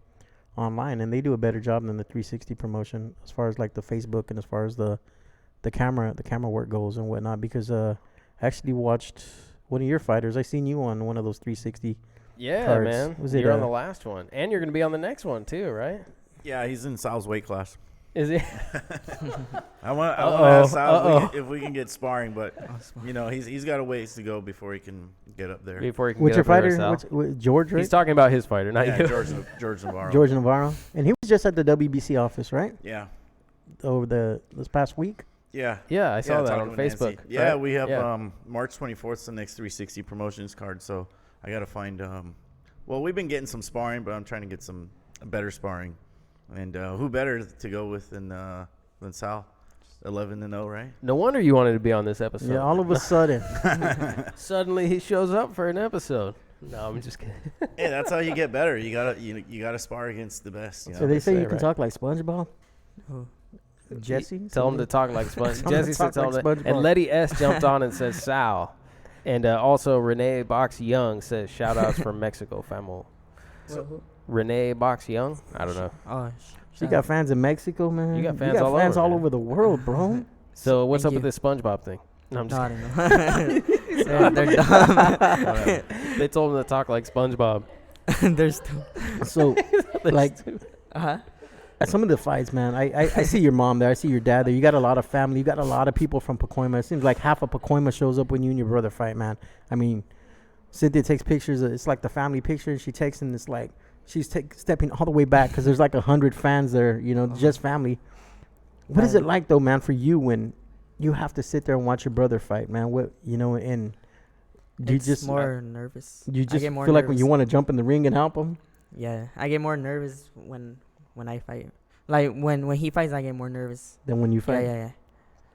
online, and they do a better job than the 360 promotion as far as like the Facebook and as far as the camera work goes and whatnot. Because I actually watched one of your fighters. I seen you on one of those 360. Yeah, cards. man. Was it, You're on the last one, and you're gonna be on the next one too, right? Yeah, he's in Sal's weight class. Is it? I want to Uh-oh, ask Sal uh-oh. if we can get sparring, but he's got a ways to go before he can get up there. Before he can What's get your up there, fighter? Sal. George, right? He's talking about his fighter, not Yeah, you. George Navarro. George Navarro, and he was just at the WBC office, right? Yeah, Over this past week. yeah. Yeah, I saw that talking on with Nancy. Facebook. Yeah, right? we have Yeah. March 24th is the next 360 promotions card, so I got to find. Well, we've been getting some sparring, but I'm trying to get some better sparring, and who better to go with than Sal? 11-0, right? No wonder you wanted to be on this episode. Yeah, all of a sudden. Suddenly he shows up for an episode. No, I'm just kidding. Hey, that's how you get better. You gotta spar against the best. You know? So they say say, you can right. talk like SpongeBob. Oh. Jesse, Tell him to talk like Sponge. Tell him to Jesse said talk tell like him to- SpongeBob. And Letty S jumped on and says Sal. And also Renee Box Young says shout outs from Mexico, famo. Renee Box Young? I don't know. Oh, She got fans in Mexico, man. You got fans all over, man. over the world, bro. So what's Thank up with you. this SpongeBob thing? No, I'm just I don't know. They're dumb. They told him to talk like SpongeBob. There's two. So, like, Uh-huh. at some of the fights, man, I see your mom there. I see your dad there. You got a lot of family. You got a lot of people from Pacoima. It seems like half of Pacoima shows up when you and your brother fight, man. I mean, Cynthia takes pictures. It's like the family picture. And she takes, and it's like she's stepping all the way back because there's like 100 fans there, just family. What is it like, though, man, for you when you have to sit there and watch your brother fight, man? And do you It's just more nervous. you I just get more feel like when nervous. you want to jump in the ring and help him? Yeah, I get more nervous when I fight. Like when he fights, I get more nervous. Than when you Yeah, fight? yeah.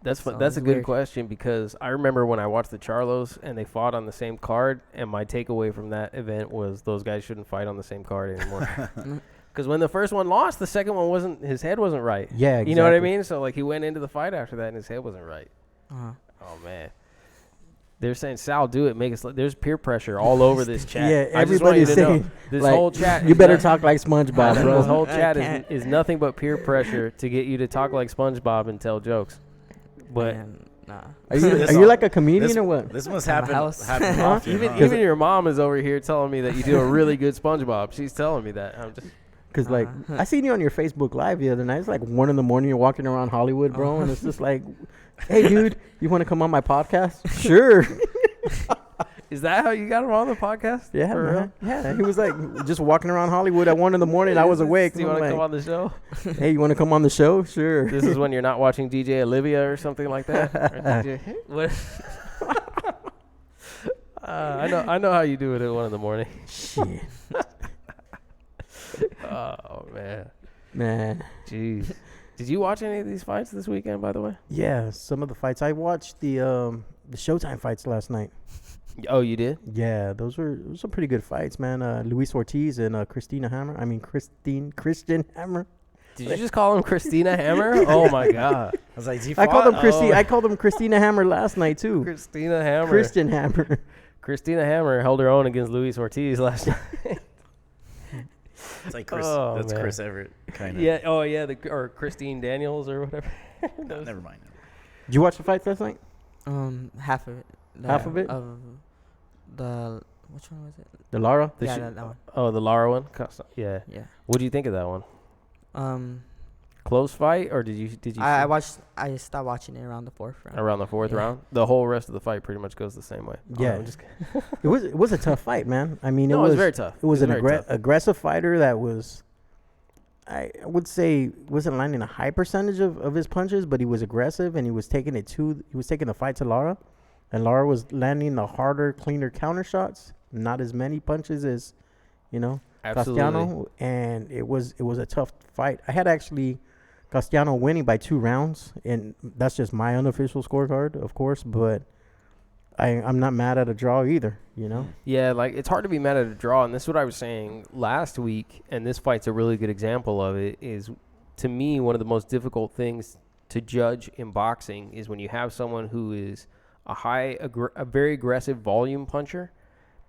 That's So that's a it's good weird. question because I remember when I watched the Charlos and they fought on the same card, and my takeaway from that event was those guys shouldn't fight on the same card anymore. Because when the first one lost, the second one his head wasn't right. Yeah, exactly. You know what I mean? So like he went into the fight after that and his head wasn't right. Uh-huh. Oh man. They're saying Sal, do it. Make us. There's peer pressure all over this chat. Yeah, I just want you everybody's to know, saying, this like, whole chat. You is better not- talk like SpongeBob, This bro. whole I chat can't. is nothing but peer pressure to get you to talk like SpongeBob and tell jokes. But Man, nah. Are you This are you all- like a comedian or what? This must At my happen. house. happen often, even huh? even your mom is over here telling me that you do a really good SpongeBob. She's telling me that. I'm just Because like I seen you on your Facebook Live the other night. It's like 1 a.m. You're walking around Hollywood, bro, and it's just like, hey, dude, you want to come on my podcast? Sure. Is that how you got him on the podcast? Yeah, For man. real? Yeah, he was like just walking around Hollywood at 1 a.m. I was awake. Do you want to come on the show? Hey, you want to come on the show? Sure. This is when you're not watching DJ Olivia or something like that. Or DJ, what? I know how you do it at 1 a.m. Shit. Oh man. Man. Jeez. Did you watch any of these fights this weekend, by the way? Yeah, some of the fights. I watched the Showtime fights last night. Oh, you did? Yeah, those were some pretty good fights, man. Luis Ortiz and Christian Hammer. Did you just call him Christina Hammer? Oh my God. I was like, I called him Christina Hammer last night too. Christina Hammer. Christian Hammer. Christina Hammer held her own against Luis Ortiz last night. It's like Chris. Oh, that's man. Chris Everett, kind of. Yeah. Oh yeah. Or Christine Daniels or whatever. No, never mind. Did you watch the fights last night? Half of it. Half of it? The which one was it? The Lara? That one. Oh, the Lara one. Yeah. Yeah. What do you think of that one? Close fight, or did you? I stopped watching it around the 4th round. Around the 4th Yeah. round. The whole rest of the fight pretty much goes the same way. Yeah. I'm just It was a tough fight, man. I mean, no, it was very tough. It was an very tough. aggressive fighter that was, I would say, wasn't landing a high percentage of his punches, but he was aggressive and he was taking the fight to Lara, and Lara was landing the harder, cleaner counter shots, not as many punches as, Absolutely. Castano, and it was a tough fight. I had actually Castano winning by 2 rounds, and that's just my unofficial scorecard, of course, but I'm not mad at a draw either, Yeah, like it's hard to be mad at a draw, and this is what I was saying last week, and this fight's a really good example of it. Is to me one of the most difficult things to judge in boxing is when you have someone who is a very aggressive volume puncher,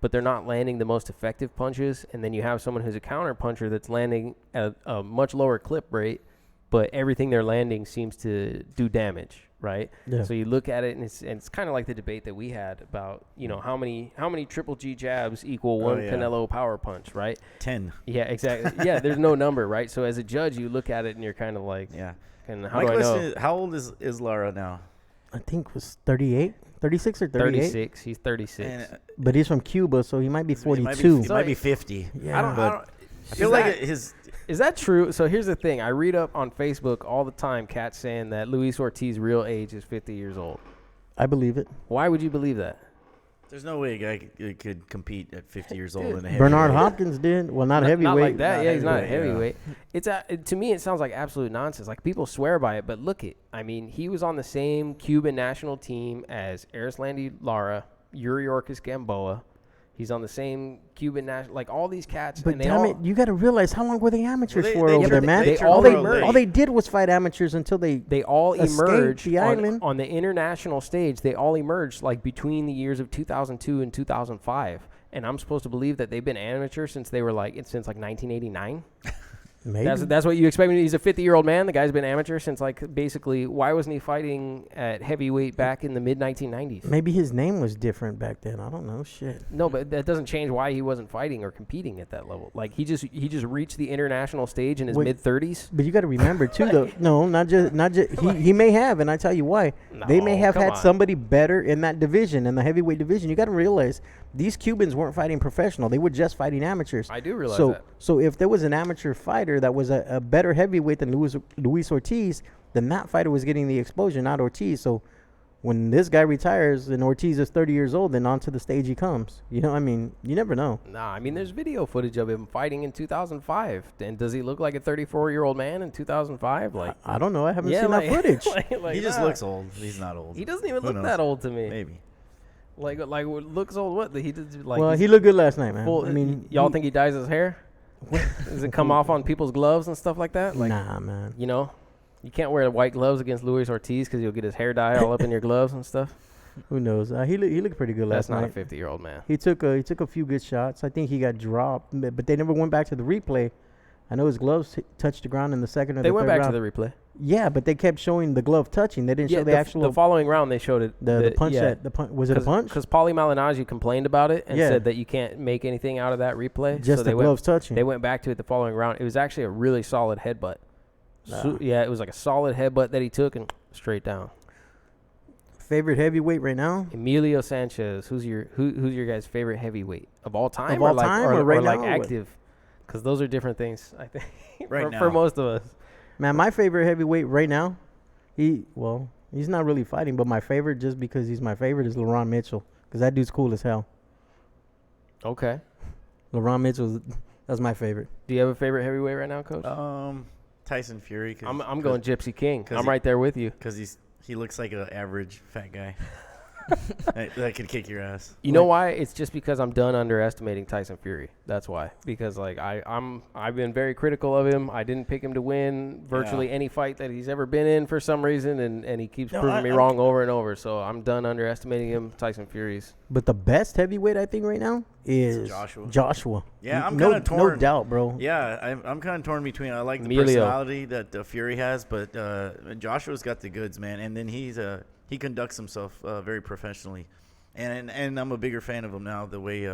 but they're not landing the most effective punches, and then you have someone who's a counter puncher that's landing at a much lower clip rate, but everything they're landing seems to do damage, right? Yeah. So you look at it, and it's kind of like the debate that we had about, how many triple G jabs equal one Canelo power punch, right? 10. Yeah, exactly. Yeah, there's no number, right? So as a judge, you look at it and you're kind of like, Yeah. and My how do I question know? is, how old is Lara now? I think it was 38, 36 or 38. 36. He's 36. And, But he's from Cuba, so he might be He 42. might be 50. Yeah. I feel like his. Is that true? So here's the thing. I read up on Facebook all the time cats saying that Luis Ortiz's real age is 50 years old. I believe it. Why would you believe that? There's no way a guy could compete at 50 years old in a heavyweight. Bernard Hopkins did. Well, not heavyweight. Not like that. Not Yeah, he's not heavyweight, heavyweight. To me, it sounds like absolute nonsense. Like people swear by it, but look it. I mean, he was on the same Cuban national team as Erislandy Lara, Yuri Ortiz Gamboa. He's on the same Cuban national, like all these cats. But and damn it, you got to realize how long were they amateurs Well, for they over there, turned- man? they turned all pro late. they did was fight amateurs until they all escaped emerged the island. on the international stage. They all emerged like between the years of 2002 and 2005. And I'm supposed to believe that they've been amateurs since 1989. maybe. That's what you expect. He's a 50-year-old man. The guy's been amateur since basically. Why wasn't he fighting at heavyweight back in the mid 1990s? Maybe his name was different back then. I don't know. Shit. No, but that doesn't change why he wasn't fighting or competing at that level. Like he just reached the international stage in his mid 30s. But you got to remember too, though. No, not just. He may have, and I tell you why. They may have had somebody better in that division, in the heavyweight division. You got to realize these Cubans weren't fighting professional; they were just fighting amateurs. I do realize that. So if there was an amateur fighter that was a better heavyweight than Luis Ortiz, then that fighter was getting the exposure, not Ortiz. So when this guy retires and Ortiz is 30 years old, then onto the stage he comes. You never know. Nah, I mean, there's video footage of him fighting in 2005. And does he look like a 34-year-old man in 2005? Like I don't know. I haven't seen that footage. He just looks old. He's not old. He doesn't even Who look knows? that old to me. Maybe. Like looks old. What he did? Like Well, he looked good last night, man. full, I mean, y'all think he dyes his hair? Does it come off on people's gloves and stuff like that? Like, nah, man. You can't wear white gloves against Luis Ortiz because you'll get his hair dye all up in your gloves and stuff. Who knows? He looked pretty good That's last not night. a 50-year-old man. He took a few good shots. I think he got dropped, but they never went back to the replay. I know his gloves touched the ground in the second or the They third went back round. to the replay. Yeah, but they kept showing the glove touching. They didn't show the actual the following round they showed it. the punch. Was it a punch? Because Paulie Malignaggi complained about it and Yeah. said that you can't make anything out of that replay. Just so the gloves touching. They went back to it the following round. It was actually a really solid headbutt. Yeah, it was like a solid headbutt that he took and straight down. Favorite heavyweight right now? Emilio Sanchez. Who's your guys' favorite heavyweight of all time? Of all time or right like now, or what? active? Because those are different things, I think. Right for now. most of us. Man, my favorite heavyweight right now, he's not really fighting, but my favorite, just because he's my favorite, is LaRon Mitchell, because that dude's cool as hell. Okay. LaRon Mitchell, that's my favorite. Do you have a favorite heavyweight right now, Coach? Tyson Fury. I'm going Gypsy King. I'm he- right there with you. Because he looks like an average fat guy. that could kick your ass. You know why? It's just because I'm done underestimating Tyson Fury. That's why. Because like I've been very critical of him. I didn't pick him to win virtually any fight that he's ever been in for some reason, and he keeps proving me wrong over and over. So I'm done underestimating him. Tyson Fury's. But the best heavyweight I think right now is Joshua. Yeah, I'm kind of torn. No doubt, bro. Yeah, I'm kind of torn between. I like the Emilio. personality that Fury has, but Joshua's got the goods, man. And then he conducts himself very professionally, and I'm a bigger fan of him now. The way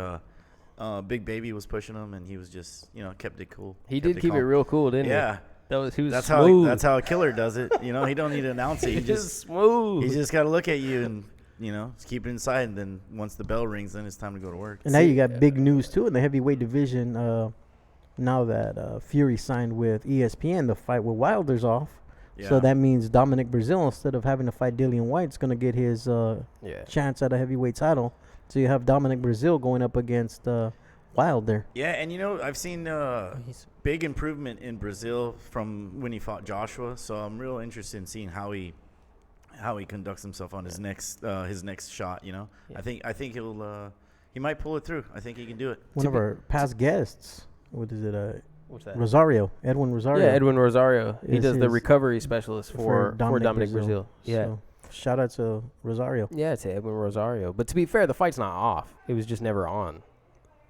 Big Baby was pushing him, and he was just kept it cool. He did keep it real cool, didn't he? Yeah. He was That's smooth. that's how a killer does it. He don't need to announce it. He just smooth. He just got to look at you and just keep it inside. And then once the bell rings, then it's time to go to work. And now you got big news too in the heavyweight division. Now that Fury signed with ESPN, the fight with Wilder's off. Yeah. So that means Dominic Breazeale, instead of having to fight Dillian White, is going to get his chance at a heavyweight title. So you have Dominic Breazeale going up against Wilder. Yeah, and I've seen big improvement in Brazil from when he fought Joshua. So I'm real interested in seeing how he conducts himself on his next shot. Yeah. I think he might pull it through. I think he can do it. One of our past guests, what is it? What's that? Rosario, Edwin Rosario. Yeah, Edwin Rosario. He Is does the his- recovery specialist for Dominic Breazeale. Yeah. So shout out to Rosario. Yeah, to Edwin Rosario. But to be fair, the fight's not off. It was just never on.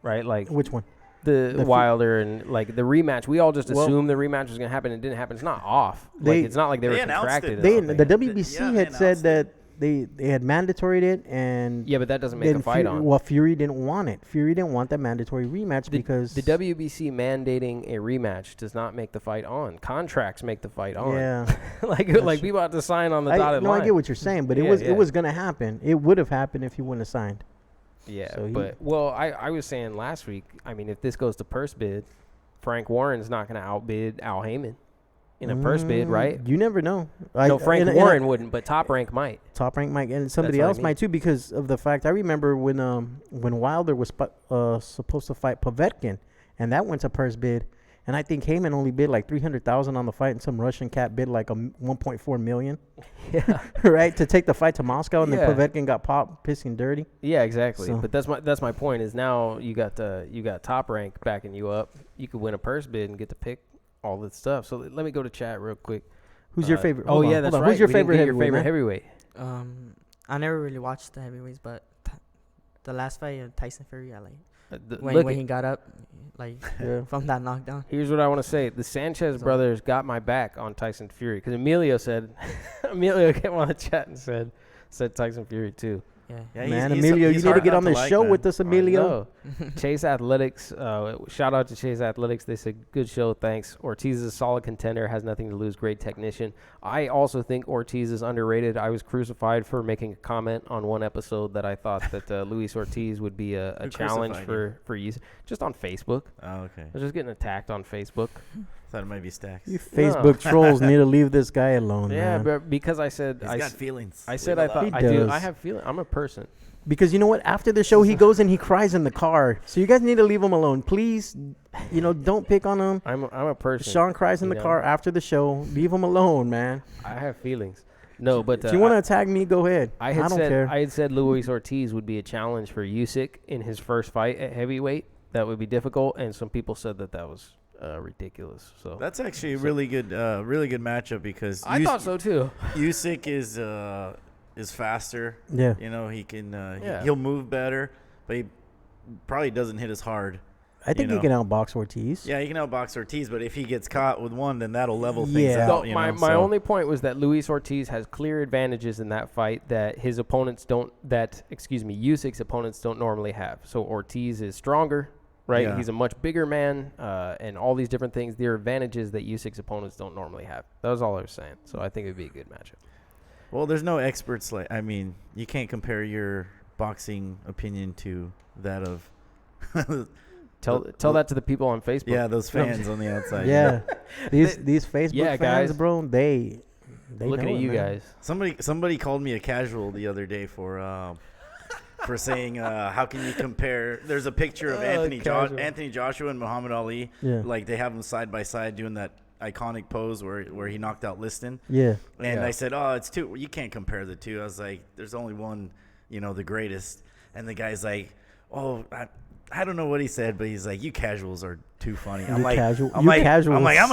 Right? Like Which one? the Wilder and like the rematch. We all just Well- assumed the rematch was going to happen. It didn't happen. It's not off. They- It's not like they were announced contracted. it. The or something. WBC Yeah, they had said announced that they had mandatoried it, and Yeah, but that doesn't make a fight on. Well, Fury didn't want it. Fury didn't want that mandatory rematch because The WBC mandating a rematch does not make the fight on. Contracts make the fight on. Yeah, like people have to sign on the dotted line. I get what you're saying, but Yeah, it yeah. was going to happen. It would have happened if he wouldn't have signed. Yeah, So but I was saying last week. I mean, if this goes to purse bid, Frank Warren's not going to outbid Al Heyman in a purse bid, right? You never know. No, Frank Warren wouldn't, but Top Rank might. Top Rank might, and somebody That's what I else mean. might too, because of the fact I remember when Wilder was supposed to fight Povetkin, and that went to purse bid, and I think Heyman only bid like $300,000 on the fight, and some Russian cat bid like 1.4 million. Yeah, Right, to take the fight to Moscow, and Yeah. then Povetkin got popped, pissing dirty. yeah, exactly. So- But that's my point. Is now you got Top Rank backing you up. You could win a purse bid and get to pick all this stuff. So let me go to chat real quick. Who's your favorite? Oh Hold on, yeah, hold that's on. right. Who's your We didn't favorite get heavyweight? man? heavyweight? I never really watched the heavyweights, but the last fight of Tyson Fury, I like Look, when he got up, like Yeah. from that knockdown. here's what I want to say: the Sanchez So- brothers got my back on Tyson Fury because Emilio said, Emilio came on the chat and said Tyson Fury too. Yeah. Yeah, Man, he's Emilio, you he's need to hard get not on the like, show man. with us, Emilio. No. Chase Athletics, shout out to Chase Athletics. They said, good show, thanks. Ortiz is a solid contender, has nothing to lose, great technician. I also think Ortiz is underrated. I was crucified for making a comment on one episode that I thought that Luis Ortiz would be a Who challenge crucified for use. Just on Facebook. Oh, okay. I was just getting attacked on Facebook. Thought it might be Stacks. You Facebook trolls need to leave this guy alone, Yeah, man. but because I said, He's got feelings. I said Leave I it thought, alone. He I do. does. I have feeling. I'm a person. Because you know what? After the show, he goes and he cries in the car. So you guys need to leave him alone, please. Don't pick on him. I'm a person. Sean cries in the you know? car after the show. Leave him alone, man. I have feelings. No, but If you want to attack me, go ahead. I don't care. had said Luis Ortiz would be a challenge for Usyk in his first fight at heavyweight. That would be difficult, and some people said that was ridiculous. So That's actually a really good matchup because I thought so too. Usyk is faster. Yeah. He can Yeah. he'll move better, but he probably doesn't hit as hard. I think he can outbox Ortiz. Yeah, he can outbox Ortiz, but if he gets caught with one, then that'll level things Yeah. out. So my only point was that Luis Ortiz has clear advantages in that fight that his opponents don't. Usyk's opponents don't normally have. So Ortiz is stronger, right? Yeah. He's a much bigger man, and all these different things. There are advantages that Usyk's opponents don't normally have. That was all I was saying. So I think it would be a good matchup. Well, there's no experts you can't compare your boxing opinion to that of Tell that to the people on Facebook. yeah, those fans on the outside. Yeah. these Facebook Yeah, fans, guys. bro, they Looking know at it, you man. guys. Somebody called me a casual the other day for for saying, how can you compare? There's a picture of Anthony Joshua and Muhammad Ali. Yeah. Like they have them side by side doing that iconic pose where he knocked out Liston. Yeah. And I said, oh, it's two. You can't compare the two. I was like, there's only one, the greatest. And the guy's like, oh, I don't know what he said, but he's like, you casuals are too funny. I'm like, casuals. I'm a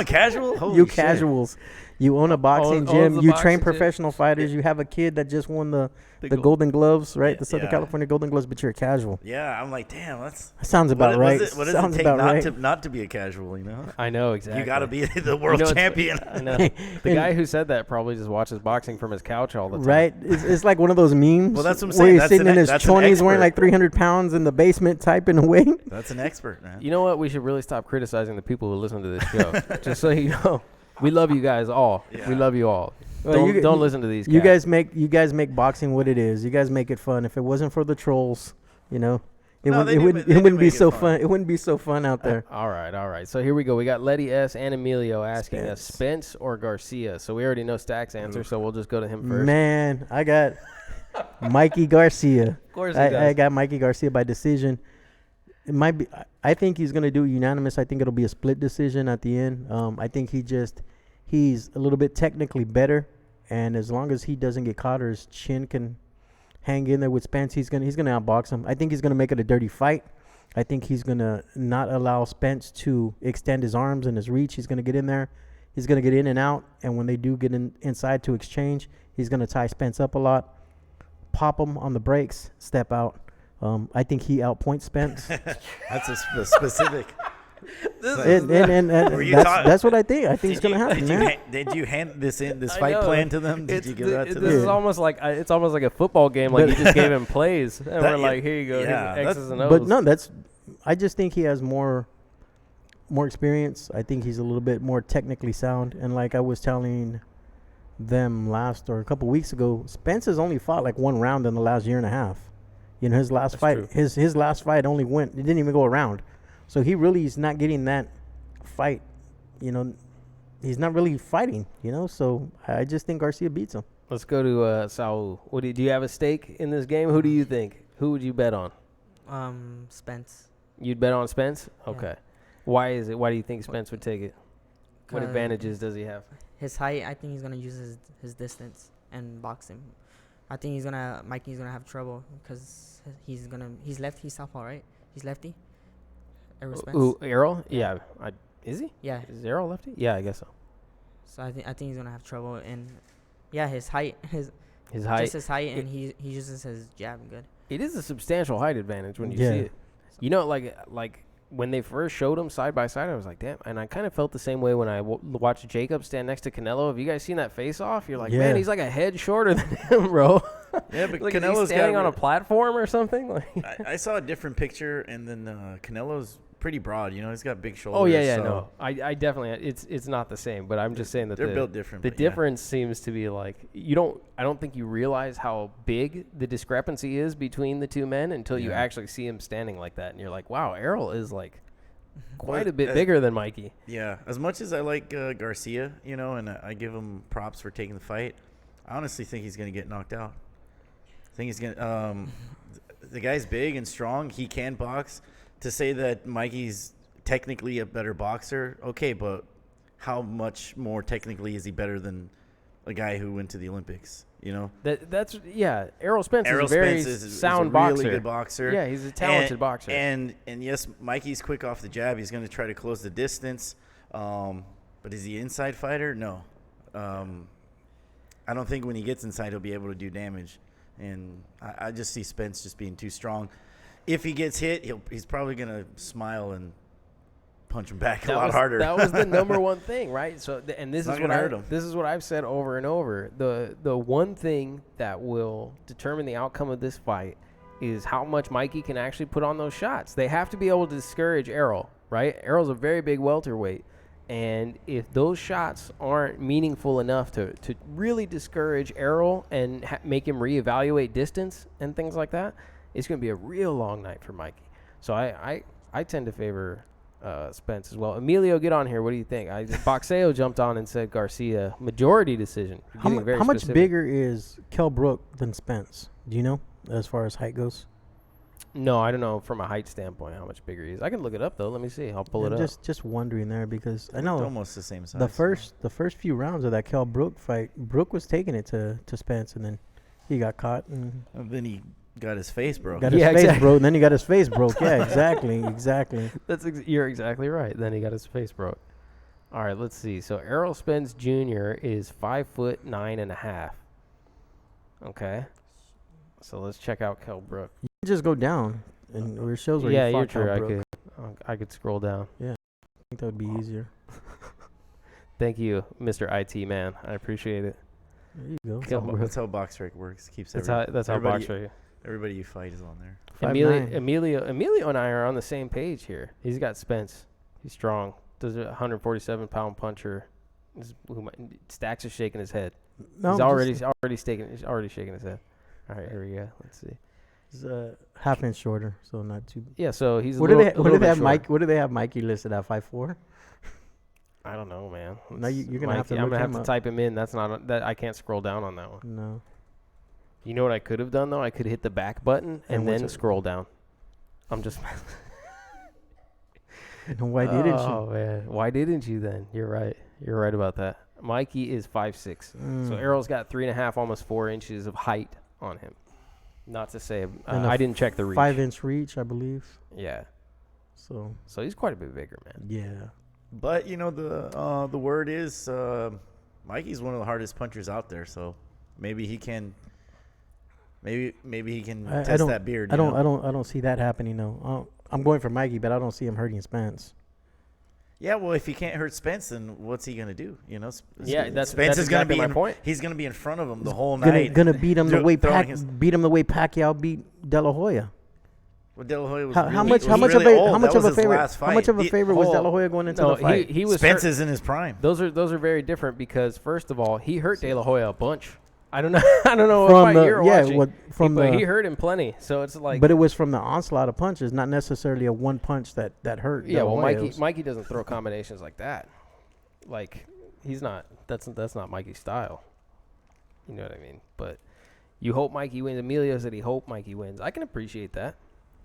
casual? Holy You shit. casuals. You own a boxing Owns gym. the You boxing train gym. professional fighters. You have a kid that just won the gold. Golden Gloves, right? Yeah, The Southern yeah. California Golden Gloves, but you're a casual. Yeah, I'm like, damn, that Sounds about right. What does Sounds it take about not to be a casual, I know, exactly. You got to be the world champion. I know. The guy who said that probably just watches boxing from his couch all the time. Right? It's like one of those memes. Well, that's what I'm where saying. he's That's sitting an- in his that's an chonies wearing expert. like 300 pounds in the basement typing away. That's an expert, man. You know what? We should really stop criticizing the people who listen to this show. Just so you know, we love you guys all. Yeah. We love you all. Well, Don't listen to these guys. You guys make boxing what it is. You guys make it fun. If it wasn't for the trolls, it No, wouldn't they it do wouldn't ma- they it do wouldn't be make it so fun. fun. It wouldn't be so fun out there. All right. So here we go. We got Letty S. and Emilio asking us Spence or Garcia. So we already know Stack's answer, so we'll just go to him first. Man, I got Mikey Garcia. Of course he I does. got Mikey Garcia by decision. It might be. I think he's gonna do unanimous. I think it'll be a split decision at the end. I think he's a little bit technically better, and as long as he doesn't get caught or his chin can hang in there with Spence, he's gonna outbox him. I think he's gonna make it a dirty fight. I think he's gonna not allow Spence to extend his arms and his reach. He's gonna get in there. He's gonna get in and out, and when they do get inside to exchange, he's gonna tie Spence up a lot, pop him on the brakes, step out. I think he outpoints Spence. That's a specific. and Were you that's what I think. I think it's gonna happen, man. Did you hand this I fight know. plan to them? Did you give that to This them? is almost like a football game. Like you just gave him plays, and we're like, here you go, yeah, here's X's and O's. But no, I just think he has more experience. I think he's a little bit more technically sound. And like I was telling them last or a couple weeks ago, Spence has only fought like one round in the last year and a half. His last That's fight, true. his last fight only it didn't even go around. So he really is not getting that fight. He's not really fighting. So I just think Garcia beats him. Let's go to Saul. Do you have a stake in this game? Who do you think? Who would you bet on? Spence. You'd bet on Spence? Yeah. Okay. Why is it? Why do you think Spence would take it? What 'Cause advantages does he have? His height, I think he's gonna use his distance and box him. I think Mikey's gonna have trouble because he's southpaw, right? He's lefty. Spence. Ooh, Errol? Yeah. Is he? Yeah. Is Errol lefty? Yeah, I guess so. So I think he's gonna have trouble, and his height, His height. just his height, and he uses his jab good. It is a substantial height advantage when you Yeah. see it. Like when they first showed him side by side, I was like, damn. And I kind of felt the same way when I watched Jacob stand next to Canelo. Have you guys seen that face off? You're like, Yeah. man, he's like a head shorter than him, bro. Yeah, but Like, is he Canelo's standing got on a platform or something? Like, I saw a different picture, and then Canelo's pretty broad. He's got big shoulders. oh yeah, so no. I definitely. It's not the same, but I'm just saying that They're built different. The but yeah. difference seems to be like I don't think you realize how big the discrepancy is between the two men until you Yeah. actually see him standing like that, and you're like, wow, Errol is like quite Well, a bit bigger than Mikey. Yeah, as much as I like Garcia, and I give him props for taking the fight, I honestly think he's going to get knocked out. I think he's going to the guy's big and strong. He can box. To say that Mikey's technically a better boxer, okay, but how much more technically is he better than a guy who went to the Olympics, That's Errol Spence Errol is a very Spence is sound a boxer. really good boxer. Yeah, he's a talented boxer. And yes, Mikey's quick off the jab. He's going to try to close the distance. But is he an inside fighter? No. I don't think when he gets inside he'll be able to do damage. And I just see Spence just being too strong. If he gets hit, he's probably going to smile and punch him back a lot harder. That was the number one thing, right? So, and this Not is gonna hurt him. this is what I've said over and over. The one thing that will determine the outcome of this fight is how much Mikey can actually put on those shots. They have to be able to discourage Errol, right? Errol's a very big welterweight, and if those shots aren't meaningful enough to really discourage Errol and make him reevaluate distance and things like that, it's going to be a real long night for Mikey. So I tend to favor Spence as well. Emilio, get on here. What do you think? Boxeo jumped on and said Garcia majority decision. How much bigger is Kell Brook than Spence? Do you know, as far as height goes? No, I don't know from a height standpoint how much bigger he is. I can look it up though. Let me see. I'll pull it up. Just wondering there because I They're know almost the same size. the first few rounds of that Kell Brook fight, Brook was taking it to Spence, and then he got caught and then he got his face broke. got his face broke. And then he got his face broke. Yeah, exactly. You're exactly right. Then he got his face broke. All right, let's see. So Errol Spence Jr. is 5'9.5". Okay. So let's check out Kell Brook. You can just go down, and it shows where Yeah, you you're fought true. Kell Brook. I could scroll down. I think that would be easier. Thank you, Mr. IT man. I appreciate it. There you go. Kell Brook. That's how BoxRec works. Keeps That's how everybody, box rate. everybody you fight is on there. 5'9". Emilio and I are on the same page here. He's got Spence. He's strong. Does a 147-pound puncher. Stacks is shaking his head. No, He's already shaking his head. All right, here we go. Let's see. He's half inch shorter, so not too. Yeah, so he's What a do little, they What do they have short. Mike? What do they have Mikey listed at 5'4"? I don't know, man. No, you're gonna have to. I'm look gonna have him to up. type him in. That's not that. I can't scroll down on that one. No. You know what I could have done though? I could hit the back button and what's then it? scroll down. I'm just. And why didn't you? Oh man, why didn't you then? You're right. You're right about that. Mikey is 5'6", so Errol's got 3.5, almost 4 inches of height on him. Not to say I didn't check the reach. 5-inch reach, I believe. Yeah. So he's quite a bit bigger, man. yeah. But you know the word is Mikey's one of the hardest punchers out there. So maybe he can. Maybe he can test that beard. I don't see that happening. No. I'm going for Mikey, but I don't see him hurting Spence. Yeah, well, if he can't hurt Spence, then what's he gonna do? You know, Yeah, Spence is exactly gonna my point. He's gonna be in front of him the whole night. Gonna beat him the way throwing Pacquiao beat De La Hoya. Well, De La Hoya was How really, much really old. how much That of a was his favorite? last How much of a fight. favorite was De La Hoya going into the fight? He was Spence hurt. is in his prime. Those are very different because first of all, he hurt De La Hoya a bunch. I don't know what fight you're watching. But he hurt him plenty. So it's like. But it was from the onslaught of punches, not necessarily a one punch that hurt. Yeah, De La well, Hoya. Mikey doesn't throw combinations like that. Like he's not. That's not Mikey's style. You know what I mean? But you hope Mikey wins. Emilio said he hoped Mikey wins. I can appreciate that.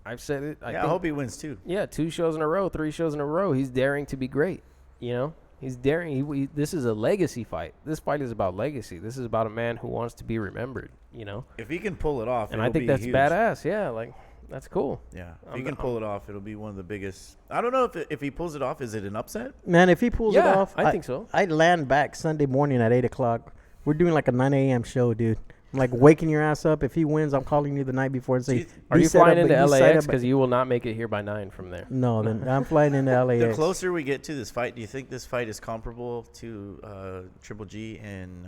I've said it. I hope he wins too. Yeah, 2 shows in a row, 3 shows in a row. He's daring to be great. You know, he's daring. This is a legacy fight. This fight is about legacy. This is about a man who wants to be remembered. You know, if he can pull it off, and I think that's huge. Badass. Yeah, like that's cool. Yeah, if he can pull it off, it'll be one of the biggest. I don't know if he pulls it off. Is it an upset? Man, if he pulls it off, I think so. I'd land back Sunday morning at 8 o'clock. We're doing like a 9 a.m. show, dude. I'm like waking your ass up. If he wins, I'm calling you the night before and say, "Are you flying into LAX? Because you will not make it here by 9 from there." No, then I'm flying into LAX. The closer we get to this fight, do you think this fight is comparable to Triple G and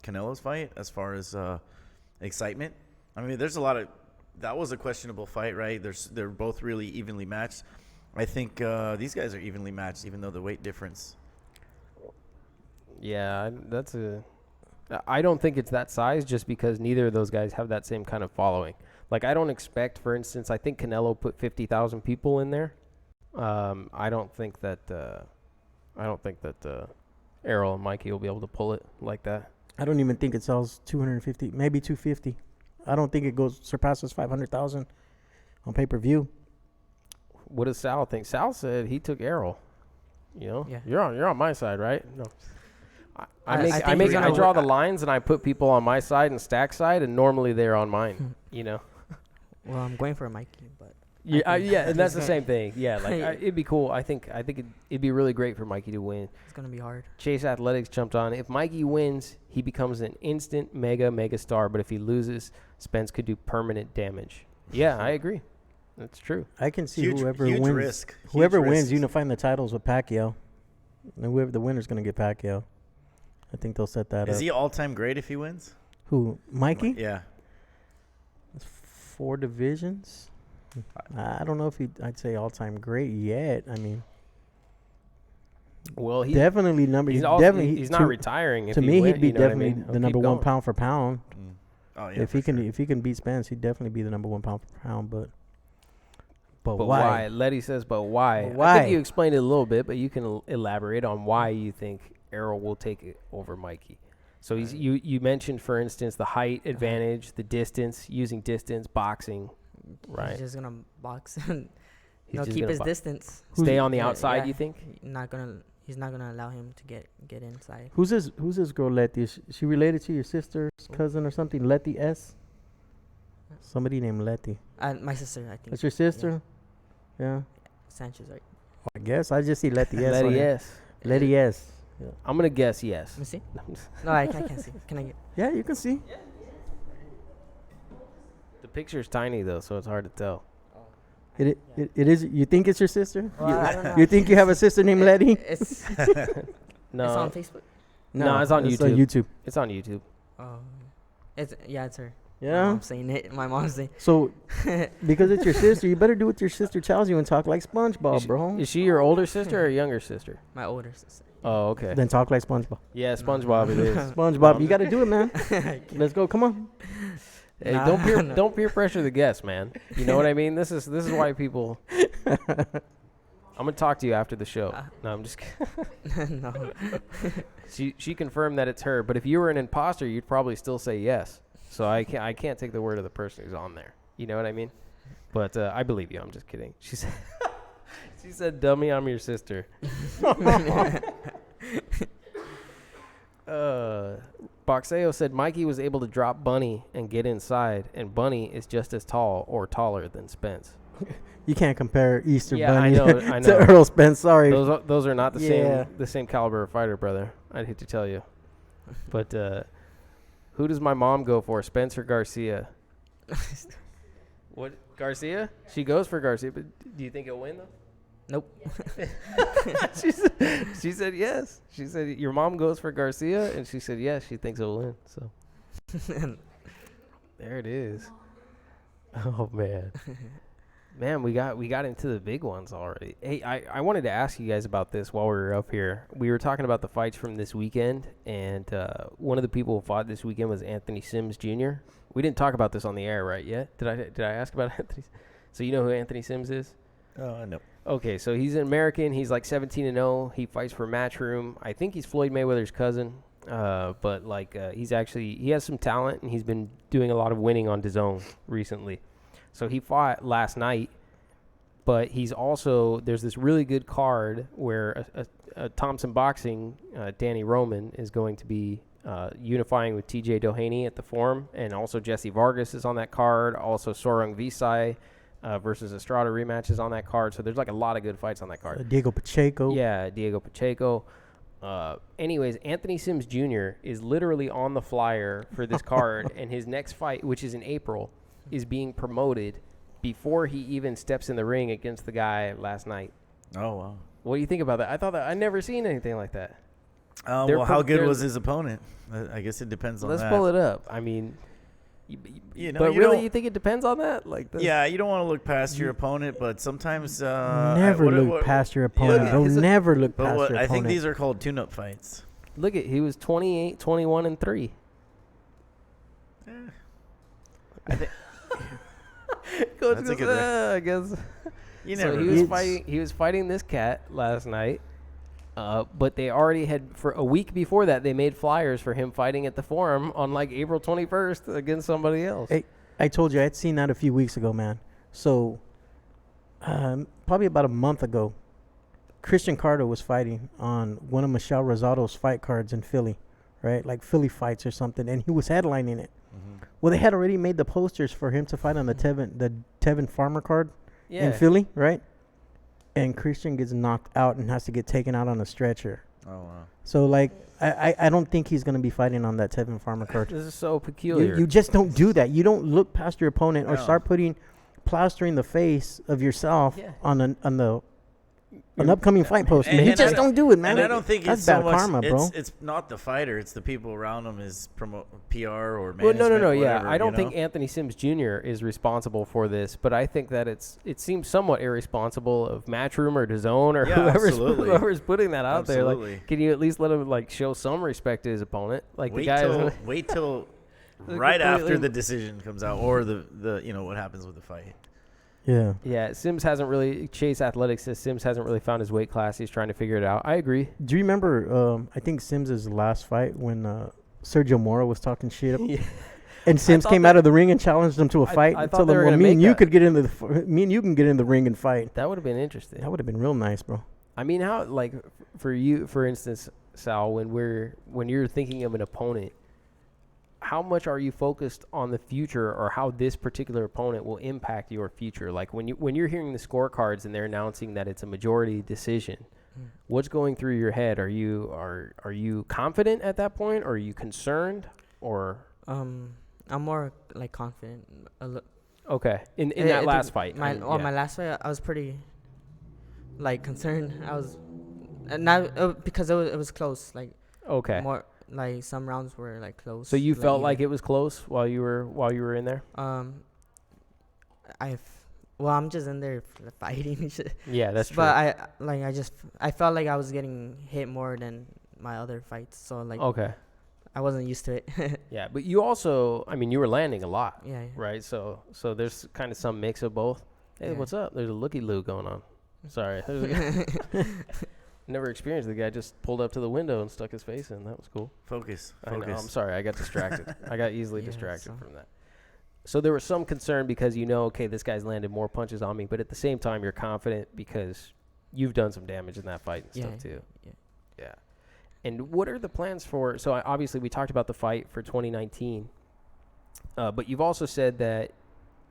Canelo's fight as far as excitement? I mean, there's a lot of. That was a questionable fight, right? They're both really evenly matched. I think these guys are evenly matched, even though the weight difference. Yeah, I don't think it's that size just because neither of those guys have that same kind of following. Like, I don't expect, for instance, I think Canelo put 50,000 people in there. I don't think that Errol and Mikey will be able to pull it like that. I don't even think it sells 250, maybe 250. I don't think it surpasses 500,000 on pay-per-view. What does Sal think? Sal said he took Errol. You know, Yeah. You're on my side, right? No. I I draw the lines and I put people on my side and Stack side, and normally they're on mine. You know. Well, I'm going for a Mikey, but Yeah, and that's the same thing. Yeah, like it'd be cool. I think it'd be really great for Mikey to win. it's gonna be hard. Chase Athletics jumped on. If Mikey wins, he becomes an instant mega star. But if he loses, Spence could do permanent damage. Yeah, I agree. That's true. I can see Huge whoever risk. wins. Huge Whoever wins risk. unifying the titles with Pacquiao. And whoever the winner's gonna get Pacquiao. I think they'll set that up. Is he all-time great if he wins? Who? Mikey? Yeah. 4 divisions. I don't know if I'd say all-time great yet. I mean, Well, he's definitely number. he's definitely not retiring. To me, he'd be definitely the number one pound. pound for pound. Oh yeah. If he can beat Spence, he'd definitely be the number 1 pound for pound. But But why? why? Letty says, but why? But why? I think you explained it a little bit, but you can elaborate on why you think Errol will take it over Mikey. So you mentioned, for instance, the height advantage, the distance, using distance, boxing. Right. He's just gonna box and He's just keep gonna his distance. stay on the Yeah, outside. yeah. You think? He's not gonna allow him to get inside. Who's this girl, Letty? Is she related to your sister's cousin or something? Letty S. Somebody named Letty. My sister, I think. That's your sister? Yeah. Sanchez, right? I guess I just see Letty S. on Letty here. S. Letty S. I'm gonna guess yes. Let me see. No, I can't see. Can I get? Yeah, you can see. The picture's tiny though, so it's hard to tell. It is. You think it's your sister? Well, I don't know. You think you have a sister named Letty? It's No, it's on Facebook. No, it's on YouTube. YouTube. It's on YouTube. Oh, it's her. My Yeah. mom's saying it. My mom's saying. So, because it's your sister, you better do what your sister tells you and talk like SpongeBob, bro. Is she your older sister or younger sister? My older sister. Oh, okay. Then talk like SpongeBob. Yeah, SpongeBob it is. SpongeBob, you got to do it, man. Let's go. Come on. Hey, Nah, don't peer pressure the guests, man. You know what I mean? This is why people. I'm gonna talk to you after the show. No, I'm just kidding. No. She confirmed that it's her, but if you were an imposter, you'd probably still say yes. So I can't take the word of the person who's on there. You know what I mean? But I believe you. I'm just kidding. She said, "Dummy, I'm your sister." Boxeo said Mikey was able to drop Bunny and get inside, and Bunny is just as tall or taller than Spence. You can't compare Easter Yeah, Bunny I know. to Earl Spence. Sorry. Those are not Yeah. the same caliber of fighter, brother. I'd hate to tell you. But who does my mom go for, Spence or Garcia? What, Garcia? She goes for Garcia, but do you think he'll win though? Nope. She said yes. She said your mom goes for Garcia, and she said yes. She thinks he'll win. So there it is. Oh man, man, we got into the big ones already. Hey, I wanted to ask you guys about this while we were up here. We were talking about the fights from this weekend, and one of the people who fought this weekend was Anthony Sims Jr. We didn't talk about this on the air right yet. Did I ask about Anthony? So you know who Anthony Sims is? No. Okay, so he's an American. He's like 17-0. He fights for Matchroom. I think he's Floyd Mayweather's cousin. But like he has some talent, and he's been doing a lot of winning on DAZN recently. So he fought last night, but he's also, there's this really good card where a Thompson Boxing, Danny Roman is going to be unifying with TJ Doheny at the Forum, and also Jesse Vargas is on that card. Also Sorung Visai versus Estrada rematch is on that card. So there's like a lot of good fights on that card. Diego Pacheco. Yeah, Diego Pacheco. Anyways, Anthony Sims Jr. is literally on the flyer for this card, and his next fight, which is in April, is being promoted before he even steps in the ring against the guy last night. Oh, wow. What do you think about that? I thought that I'd never seen anything like that. Well, how good was his opponent? I guess it depends on that. Let's pull it up. I mean, You know, but you really, don't- you think it depends on that? Like, Yeah, you don't want to look past your opponent, but sometimes Never look past your opponent, bro. Never look But past what, your I opponent. think these are called tune-up fights. look at, he was 28, 21, and 3. I think Coach That's a goes, good I guess. you So never. he know. was He was fighting this cat last night, but they already had, for a week before that, they made flyers for him fighting at the Forum on like April 21st against somebody else. Hey, I told you I had seen that a few weeks ago, man. So, probably about a month ago, Christian Carter was fighting on one of Michelle Rosado's fight cards in Philly, right? Like Philly fights or something, and he was headlining it. Mhm. Well, they had already made the posters for him to fight on the Tevin Farmer card Yeah. in Philly, right? And Christian gets knocked out and has to get taken out on a stretcher. Oh wow. So, like, I don't think he's going to be fighting on that Tevin Farmer card. This is so peculiar. You just don't do that. You don't look past your opponent or No. start plastering the face of yourself Yeah. on an upcoming fight poster. And- You and just I don't do it, man. And I don't think That's it's so bad much. karma, bro. It's not the fighter. It's the people around him. Is PR or Well, management. no. Yeah, whatever, I don't you think know? Anthony Sims Jr. is responsible for this, but I think that it seems somewhat irresponsible of Matchroom or DAZN or Yeah, absolutely. whoever's putting that out there. Absolutely. Like, can you at least let him like show some respect to his opponent? Like Wait the guy. wait till They're right after completely- the decision comes out, or the what happens with the fight. Yeah. Yeah, Sims hasn't really. Chase Athletics says Sims hasn't really found his weight class. He's trying to figure it out. I agree. Do you remember, I think Sims' last fight when Sergio Mora was talking shit? Yeah. And Sims came out of the ring and challenged him to a fight. I and thought told they him, were well, gonna me and make you that. could get into me and you can get in the ring and fight. That would have been interesting. That would have been real nice, bro. I mean, how, like, for you, for instance, Sal, when you're thinking of an opponent, how much are you focused on the future, or how this particular opponent will impact your future? Like, when you're hearing the scorecards and they're announcing that it's a majority decision, what's going through your head? Are you confident at that point, or are you concerned, or? I'm more like confident. Okay, in that last fight. My last fight, I was pretty like concerned. I was, not because it was close. Like Okay. more like some rounds were like close. So you felt like even. it was close while you were in there? I'm just in there for the fighting and shit. Yeah, that's true. But I felt like I was getting hit more than my other fights. So like Okay. I wasn't used to it. Yeah, but you also, I mean, you were landing a lot, Yeah. right? So there's kind of some mix of both. Hey, Yeah. what's up? There's a looky-loo going on. Sorry. Never experienced. The guy just pulled up to the window and stuck his face in. That was cool. Focus. I know. I'm Focus. sorry. I got distracted. I got easily Yeah, distracted so- from that. So there was some concern because okay, this guy's landed more punches on me, but at the same time, you're confident because you've done some damage in that fight and stuff too. Yeah. Yeah. And what are the plans for? So obviously we talked about the fight for 2019, but you've also said that